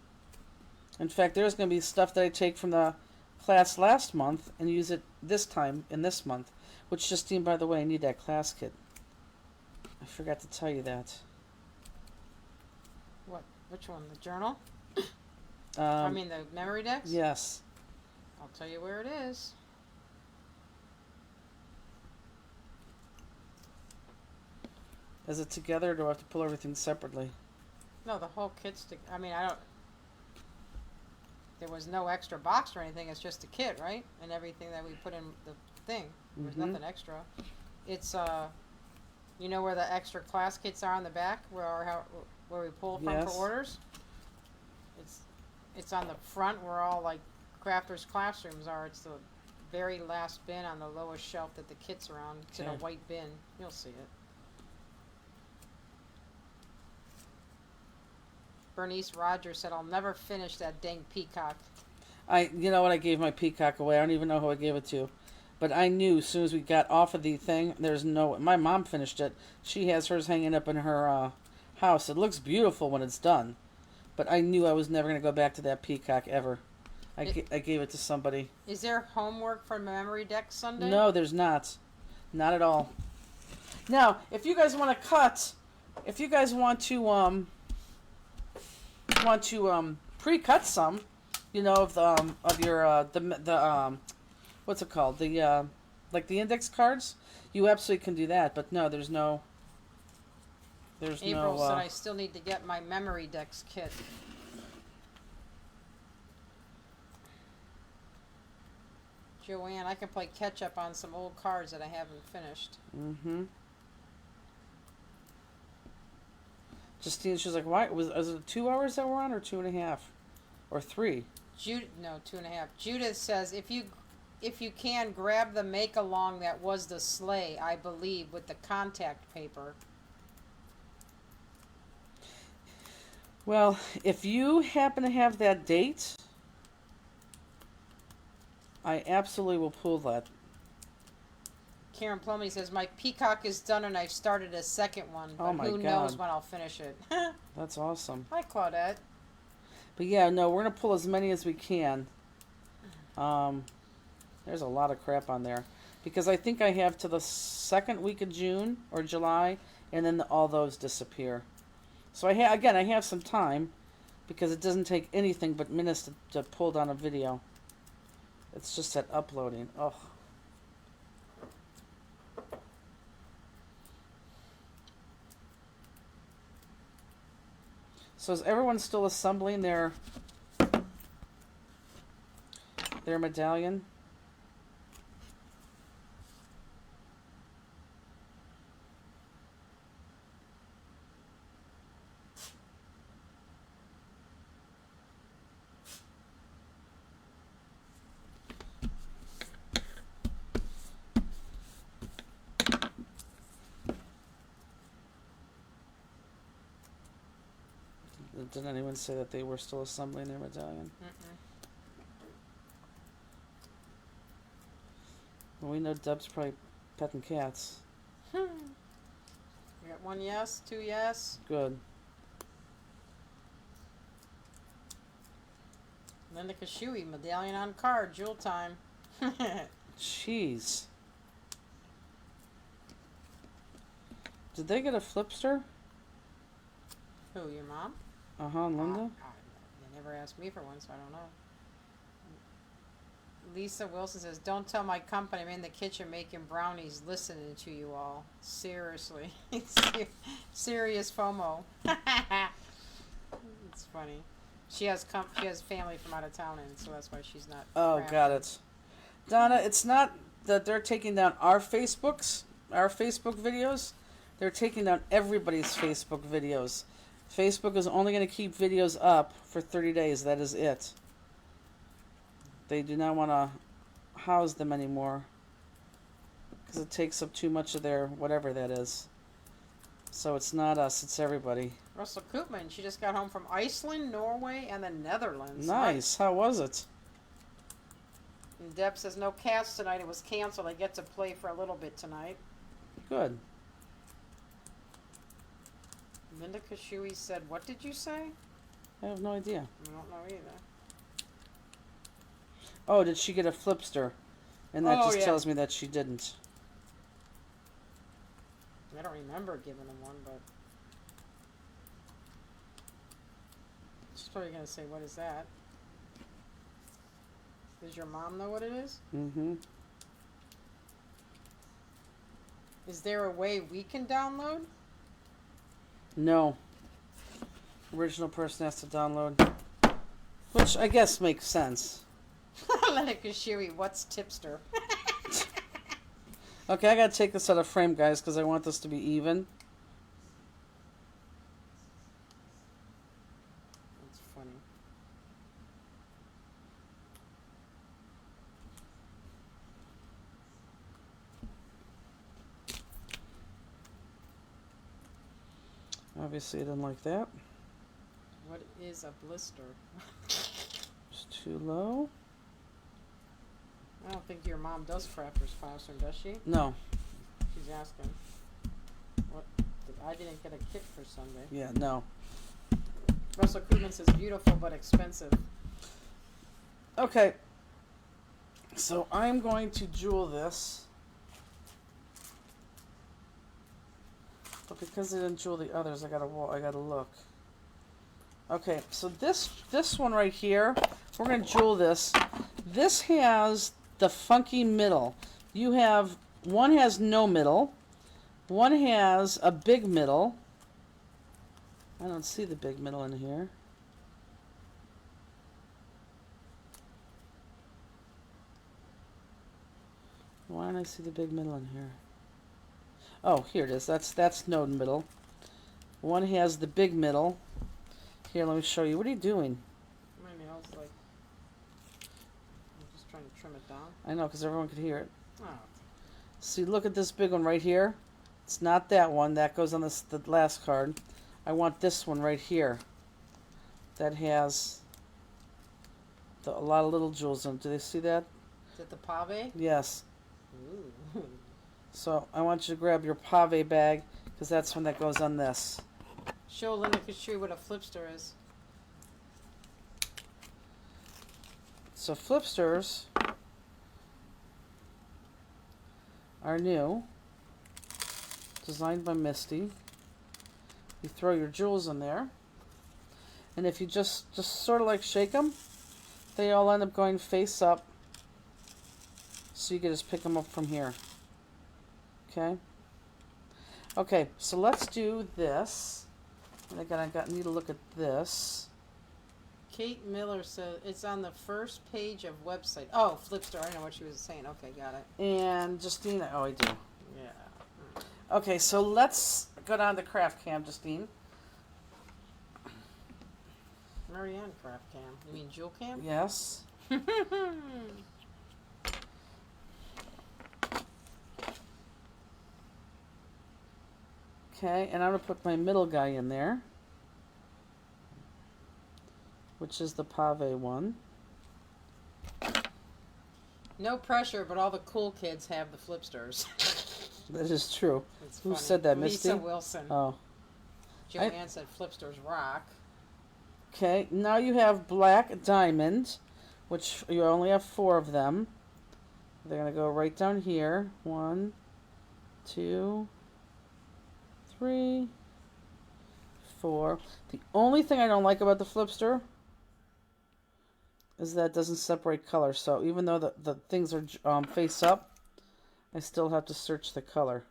Speaker 1: In fact, there's going to be stuff that I take from the class last month and use it this time in this month. Which, Justine, by the way, I need that class kit. I forgot to tell you that.
Speaker 2: What? Which one? The journal? I mean the memory decks?
Speaker 1: Yes.
Speaker 2: I'll tell you where it is.
Speaker 1: Is it together or do I have to pull everything separately?
Speaker 2: No, the whole kit's I mean, I don't... There was no extra box or anything. It's just the kit, right? And everything that we put in the thing. There's nothing extra. It's you know where the extra class kits are on the back, where we pull from for orders. It's on the front where all like crafters' classrooms are. It's the very last bin on the lowest shelf that the kits are on. It's in a white bin. You'll see it. Bernice Rogers said, "I'll never finish that dang peacock."
Speaker 1: You know what? I gave my peacock away. I don't even know who I gave it to. But I knew as soon as we got off of the thing, there's no... My mom finished it. She has hers hanging up in her house. It looks beautiful when it's done. But I knew I was never going to go back to that peacock ever. I gave it to somebody.
Speaker 2: Is there homework for Memory Deck Sunday?
Speaker 1: No, there's not. Not at all. Now, if you guys want to cut... If you guys want to pre-cut some, you know, of your what's it called, the like the index cards, you absolutely can do that. But no, there's
Speaker 2: April said I still need to get my memory decks kit. Joanne, I can play catch up on some old cards that I haven't finished.
Speaker 1: Justine, she's like, why was it 2 hours that we're on, or 2.5, or 3?
Speaker 2: No, 2.5. Judith says if you can grab the make along that was the sleigh, I believe, with the contact paper.
Speaker 1: Well, if you happen to have that date, I absolutely will pull that.
Speaker 2: Karen Plumley says, my peacock is done and I've started a second one, but who knows when I'll finish it.
Speaker 1: That's awesome.
Speaker 2: Hi, Claudette.
Speaker 1: But yeah, no, we're going to pull as many as we can. There's a lot of crap on there. Because I think I have to the second week of June or July, and then all those disappear. So I have some time, because it doesn't take anything but minutes to pull down a video. It's just that uploading. Oh. So is everyone still assembling their medallion? Did anyone say that they were still assembling their medallion?
Speaker 2: Mm-mm.
Speaker 1: Well, we know Deb's probably petting cats.
Speaker 2: We got 1 yes, 2 yes.
Speaker 1: Good.
Speaker 2: Linda Kashui, medallion on card, jewel time.
Speaker 1: Jeez. Did they get a flipster?
Speaker 2: Who, your mom?
Speaker 1: Linda?
Speaker 2: They never asked me for one, so I don't know. Lisa Wilson says, don't tell my company I'm in the kitchen making brownies listening to you all. Seriously. Serious FOMO. It's funny. She has family from out of town, and so that's why she's not.
Speaker 1: Oh,
Speaker 2: crafting.
Speaker 1: got it. Donna, it's not that they're taking down our Facebook videos. They're taking down everybody's Facebook videos. Facebook is only going to keep videos up for 30 days. That is it. They do not want to house them anymore because it takes up too much of their whatever that is. So it's not us, it's everybody.
Speaker 2: Russell Koopman, she just got home from Iceland, Norway, and the Netherlands.
Speaker 1: Nice. How was it?
Speaker 2: And Deb says, no cats tonight. It was canceled. I get to play for a little bit tonight.
Speaker 1: Good.
Speaker 2: Linda Kashui said, what did you say?
Speaker 1: I have no idea.
Speaker 2: I don't know either.
Speaker 1: Oh, did she get a flipster? And that just
Speaker 2: yeah.
Speaker 1: tells me that she didn't.
Speaker 2: I don't remember giving him one, but she's probably going to say, what is that? Does your mom know what it is?
Speaker 1: Mm-hmm.
Speaker 2: Is there a way we can download?
Speaker 1: No. Original person has to download. Which I guess makes sense.
Speaker 2: Linda Kashui, what's tipster?
Speaker 1: Okay, I gotta take this out of frame, guys, because I want this to be even.
Speaker 2: That's funny.
Speaker 1: Obviously, I didn't like that.
Speaker 2: What is a blister?
Speaker 1: It's too low.
Speaker 2: I don't think your mom does crafters classroom, does she?
Speaker 1: No.
Speaker 2: She's asking. What? I didn't get a kit for Sunday.
Speaker 1: Yeah, no.
Speaker 2: Russell Koopman says beautiful but expensive.
Speaker 1: Okay. So I'm going to jewel this. But because I didn't jewel the others, I gotta look. Okay, so this one right here, we're gonna jewel this. This has the funky middle. One has no middle. One has a big middle. I don't see the big middle in here. Why don't I see the big middle in here? Oh, here it is. That's no middle. One has the big middle. Here, let me show you. What are you doing?
Speaker 2: My nails, like, I'm just trying to trim it down.
Speaker 1: I know, because everyone could hear it.
Speaker 2: Oh.
Speaker 1: See, look at this big one right here. It's not that one. That goes on the last card. I want this one right here. That has a lot of little jewels in it. Do they see that?
Speaker 2: Is it the pave?
Speaker 1: Yes.
Speaker 2: Ooh.
Speaker 1: So I want you to grab your pave bag, because that's one that goes on this.
Speaker 2: Show Linda Kashui what a flipster is.
Speaker 1: So flipsters are new, designed by Misty. You throw your jewels in there, and if you just sort of like shake them, they all end up going face up. So you can just pick them up from here. Okay. Okay. So let's do this. And again, I need to look at this.
Speaker 2: Kate Miller says it's on the first page of website. Oh, flipster. I know what she was saying. Okay, got it.
Speaker 1: And Justine, oh, I do.
Speaker 2: Yeah.
Speaker 1: Okay, so let's go down to Craft Cam, Justine.
Speaker 2: Marianne Craft Cam. You mean Jewel Cam?
Speaker 1: Yes. Okay, and I'm going to put my middle guy in there. which is the pave one.
Speaker 2: No pressure, but all the cool kids have the flipsters.
Speaker 1: That is true.
Speaker 2: It's
Speaker 1: Who
Speaker 2: funny.
Speaker 1: said that, Misty?
Speaker 2: Lisa Wilson.
Speaker 1: Oh.
Speaker 2: Joanne said flipsters rock.
Speaker 1: Okay, now you have black diamond, which you only have 4 of them. They're going to go right down here. 1, 2, 3, 4. The only thing I don't like about the flipster is that it doesn't separate color. So even though the things are face up, I still have to search the color.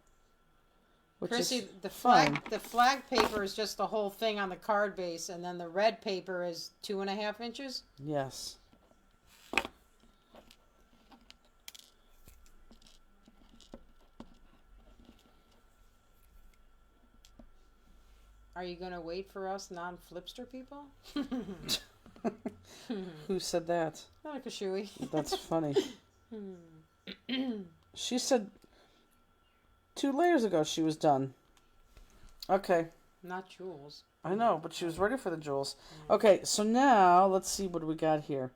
Speaker 1: Which
Speaker 2: Chrissy,
Speaker 1: is
Speaker 2: the
Speaker 1: fine.
Speaker 2: flag paper is just the whole thing on the card base, and then the red paper is 2.5 inches.
Speaker 1: Yes.
Speaker 2: Are you going to wait for us non-flipster people?
Speaker 1: Who said that?
Speaker 2: Not a Kashui.
Speaker 1: That's funny. She said 2 layers ago she was done. Okay.
Speaker 2: Not jewels.
Speaker 1: I know, but she was ready for the jewels. Okay, so now let's see what we got here.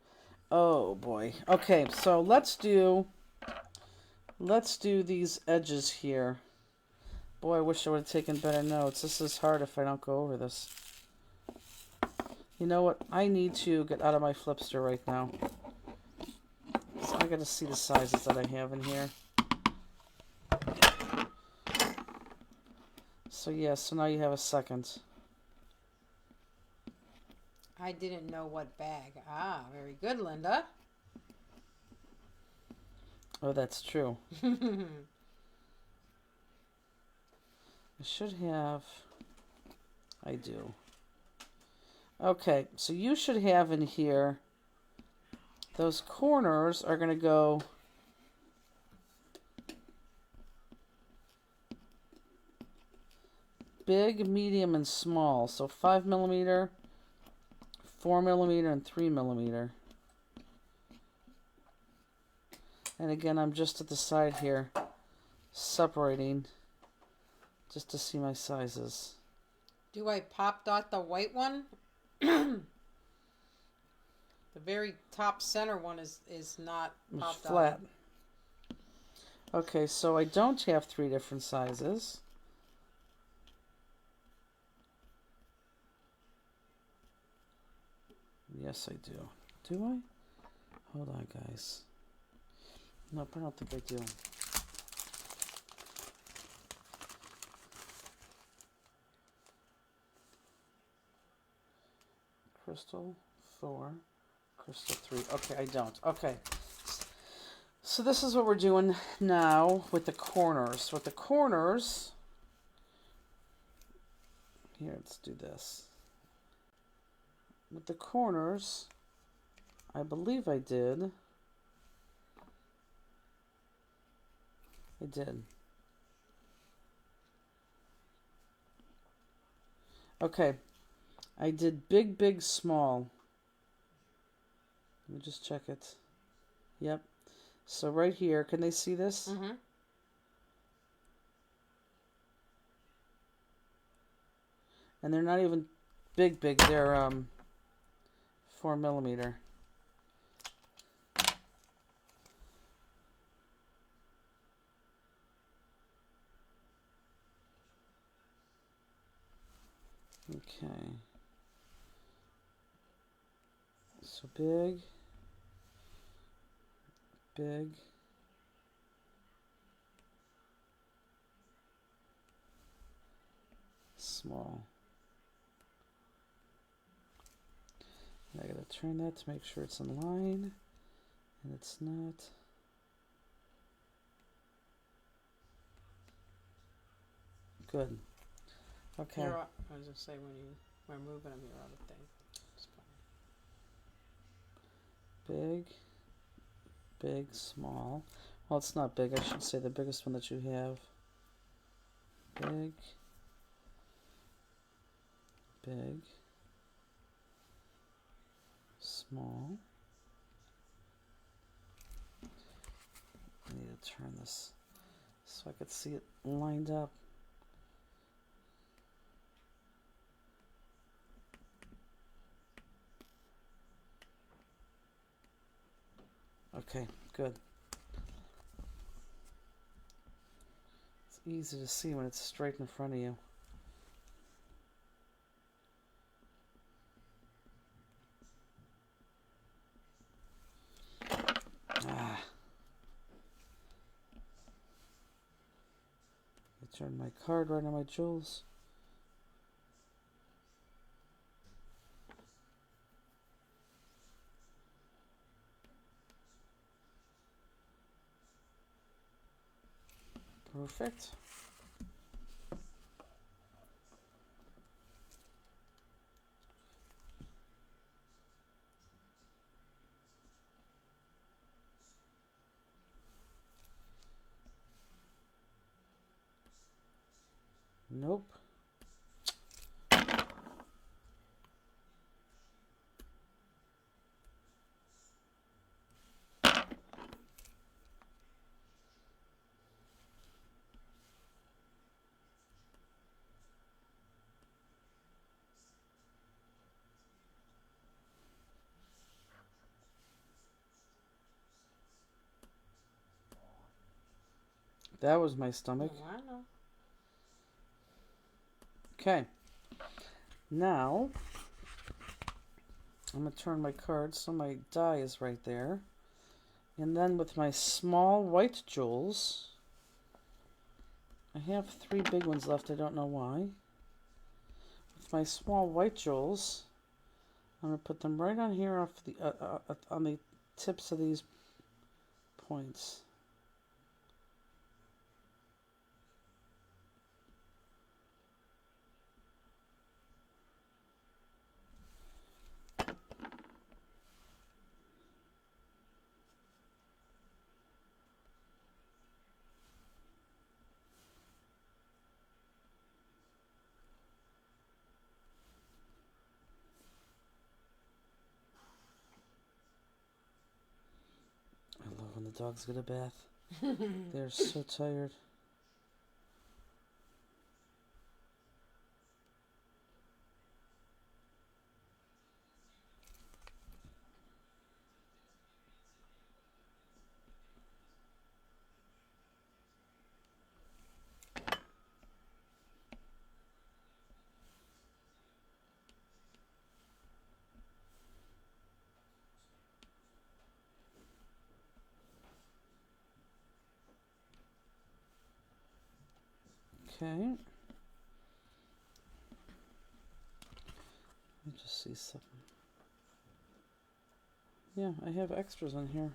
Speaker 1: Oh boy. Okay, so let's do these edges here. Boy, I wish I would have taken better notes. This is hard if I don't go over this. You know what? I need to get out of my flipster right now. So I got to see the sizes that I have in here. So yeah, so now you have a second.
Speaker 2: I didn't know what bag. Ah, very good, Linda.
Speaker 1: Oh, that's true. I should have... I do. Okay, so you should have in here... Those corners are going to go... big, medium, and small. So 5 millimeter, 4 millimeter, and 3 millimeter. And again, I'm just at the side here, separating, just to see my sizes.
Speaker 2: Do I pop dot the white one? The very top center one is not popped dot.
Speaker 1: Flat. Okay, so I don't have 3 different sizes. Yes, I do. Do I? Hold on, guys. Nope, I don't think I do. Crystal 4, crystal 3. Okay, I don't. Okay. So this is what we're doing now with the corners. With the corners, here, let's do this. With the corners, I believe I did. I did. Okay. I did big, big, small. Let me just check it. Yep. So right here, can they see this?
Speaker 2: Mm-hmm.
Speaker 1: And they're not even big, big. They're 4 millimeter. Okay. So big, big, small. And I gotta turn that to make sure it's in line, and it's not. Good. Okay.
Speaker 2: I was gonna say when moving them, you're out of thing.
Speaker 1: Big, big, small. Well, it's not big. I should say the biggest one that you have. Big, big, small. I need to turn this so I could see it lined up. Okay, good. It's easy to see when it's straight in front of you. Ah. I turn my card right on my jewels. Perfect. Nope. That was my stomach.
Speaker 2: Oh, I know.
Speaker 1: Okay. Now, I'm going to turn my card so my die is right there. And then with my small white jewels, I have 3 big ones left, I don't know why. With my small white jewels, I'm going to put them right on here off the on the tips of these points. I love when the dogs get a bath. They're so tired. Okay. Let me just see something. Yeah, I have extras on here.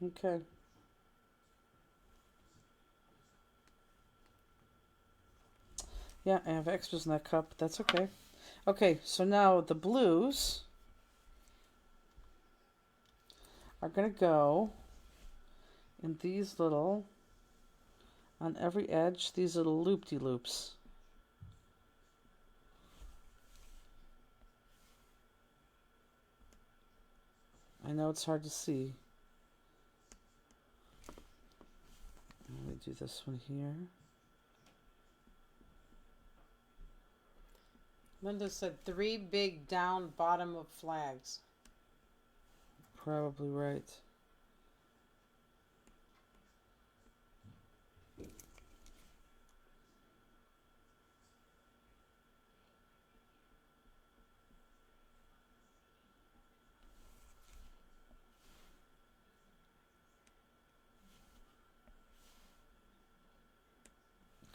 Speaker 1: Okay. Yeah, I have extras in that cup. That's okay. Okay, so now the blues are going to go in these little, on every edge, these little loop-de-loops. I know it's hard to see. Let me do this one here.
Speaker 2: Linda said 3 big down bottom of flags.
Speaker 1: Probably right.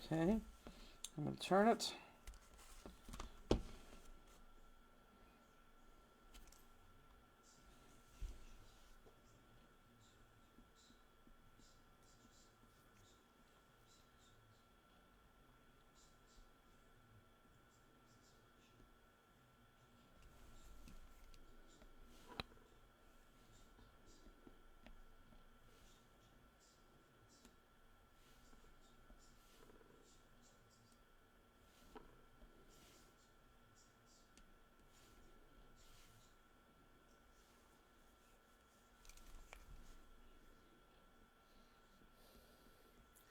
Speaker 1: Okay, I'm going to turn it.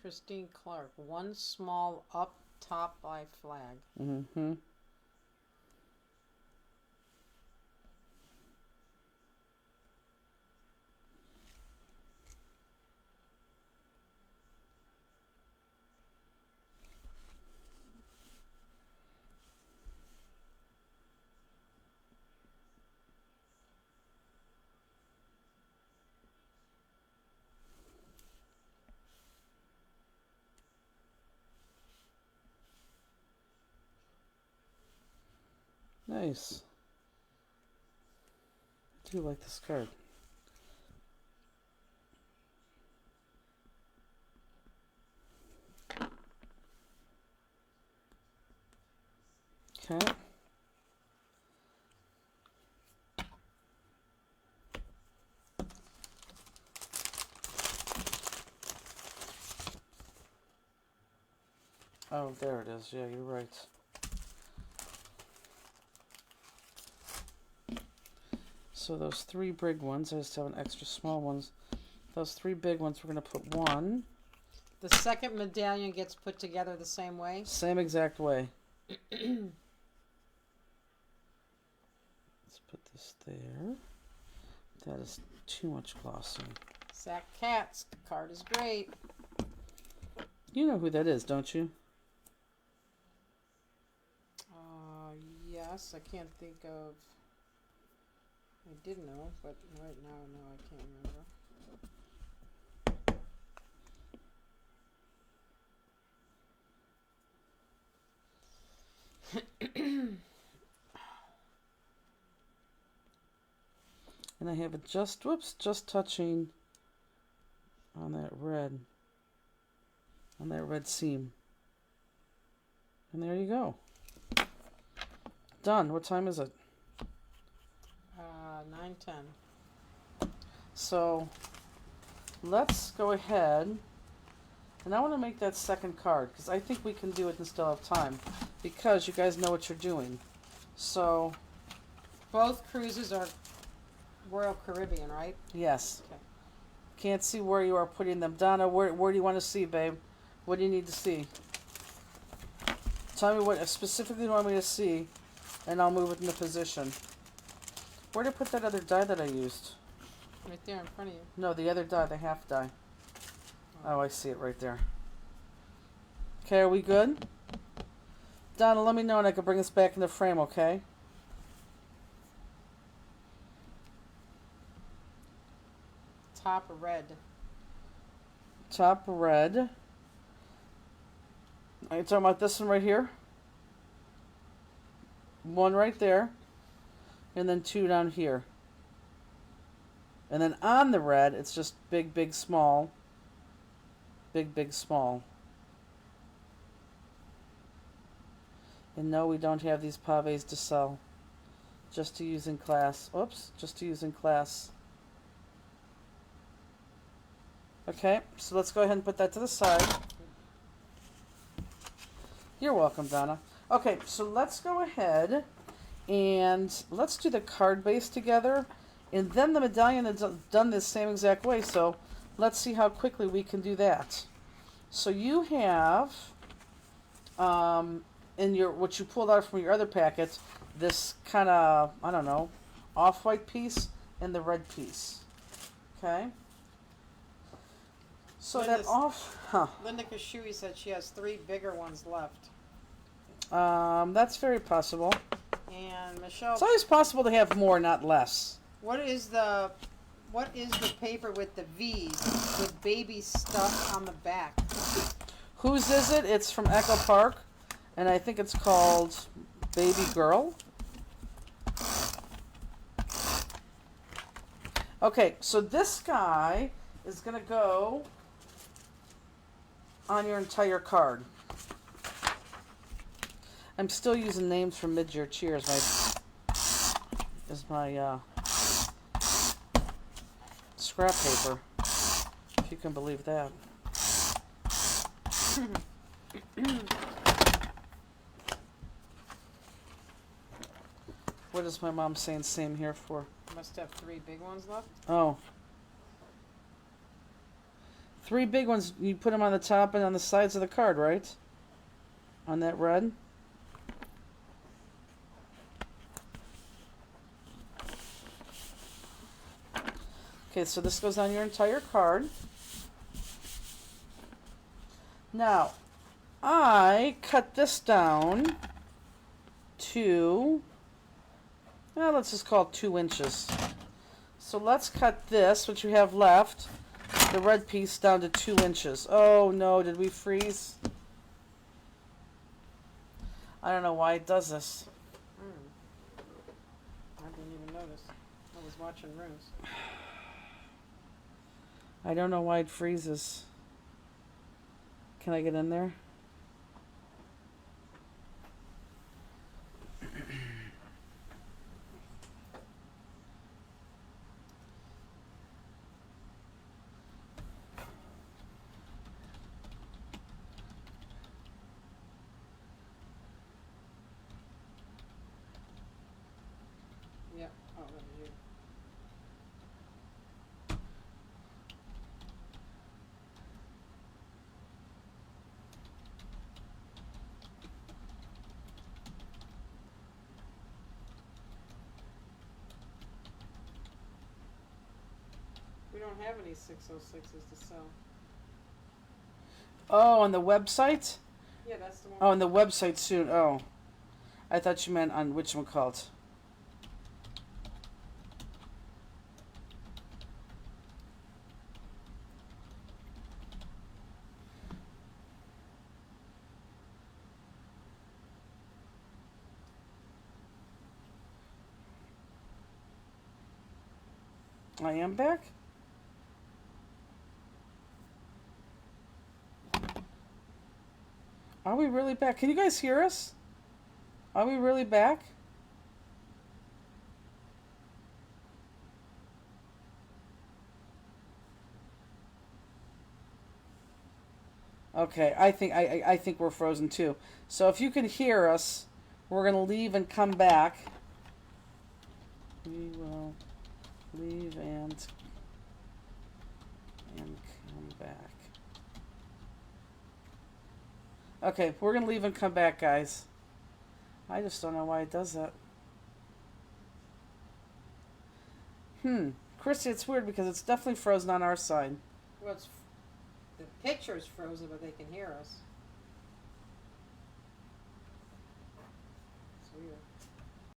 Speaker 2: Christine Clark, 1 small up top by flag.
Speaker 1: Mm-hmm. Nice. I do like this card. Okay. Oh, there it is. Yeah, you're right. So those 3 big ones, I just have an extra small ones. Those 3 big ones, we're going to put 1.
Speaker 2: The second medallion gets put together the same way?
Speaker 1: Same exact way. Let's put this there. That is too much glossing.
Speaker 2: Zach Katz, the card is great.
Speaker 1: You know who that is, don't you?
Speaker 2: Yes, I can't think of. I did know, but right now, no, I can't remember.
Speaker 1: And I have it just, whoops, just touching on that red seam. And there you go. Done. What time is it?
Speaker 2: 9:10.
Speaker 1: So let's go ahead. And I want to make that second card because I think we can do it and still have time because you guys know what you're doing. So
Speaker 2: Both cruises are Royal Caribbean, right?
Speaker 1: yes.
Speaker 2: Okay.
Speaker 1: Can't see where you are putting them. Donna, where do you want to see, babe? What do you need to see? Tell me what specifically you want me to see, and I'll move it into position. Where did I put that other die that I used?
Speaker 2: Right there in front of you.
Speaker 1: No, the other die, the half die. Oh, I see it right there. Okay, are we good? Donna, let me know and I can bring this back in the frame, okay?
Speaker 2: Top red.
Speaker 1: Top red. Are you talking about this one right here? 1 right there. And then 2 down here. And then on the red, it's just big, big, small. Big, big, small. And no, we don't have these paves to sell. Just to use in class. Oops, just to use in class. Okay, so let's go ahead and put that to the side. You're welcome, Donna. Okay, so let's go ahead and let's do the card base together. And then the medallion is done the same exact way, so let's see how quickly we can do that. So you have, in your what you pulled out from your other packet, this kind of, I don't know, off-white piece and the red piece. Okay? So
Speaker 2: Linda Kashui said she has 3 bigger ones left.
Speaker 1: That's very possible.
Speaker 2: And Michelle,
Speaker 1: It's always possible to have more, not less.
Speaker 2: what is the paper with the V's with baby stuff on the back?
Speaker 1: Whose is it? It's from Echo Park, and I think it's called Baby Girl. Okay, so this guy is going to go on your entire card. I'm still using names from Mid-Year Cheers. My scrap paper, if you can believe that. What is my mom saying same here for?
Speaker 2: Must have 3 big ones left.
Speaker 1: Oh. 3 big ones, you put them on the top and on the sides of the card, right? On that red. Okay, so this goes on your entire card. Now, I cut this down to, well, let's just call it 2 inches. So let's cut this, which we have left, the red piece, down to 2 inches. Oh no, did we freeze? I don't know why it does this.
Speaker 2: watching Ruse.
Speaker 1: I don't know why it freezes. Can I get in there?
Speaker 2: Yep. Oh, that was you. We don't have any 606s to sell.
Speaker 1: Oh, on the website?
Speaker 2: Yeah, that's the one.
Speaker 1: Oh, on the website soon. Oh. I thought you meant on whatchamacallit. I am back? Are we really back? Can you guys hear us? Are we really back? Okay, I think we're frozen too. So if you can hear us, we're gonna leave and come back. We will leave and come back. Okay, we're gonna leave and come back, guys. I just don't know why it does that. Christy, it's weird because it's definitely frozen on our side.
Speaker 2: Well, the picture's frozen, but they can hear us.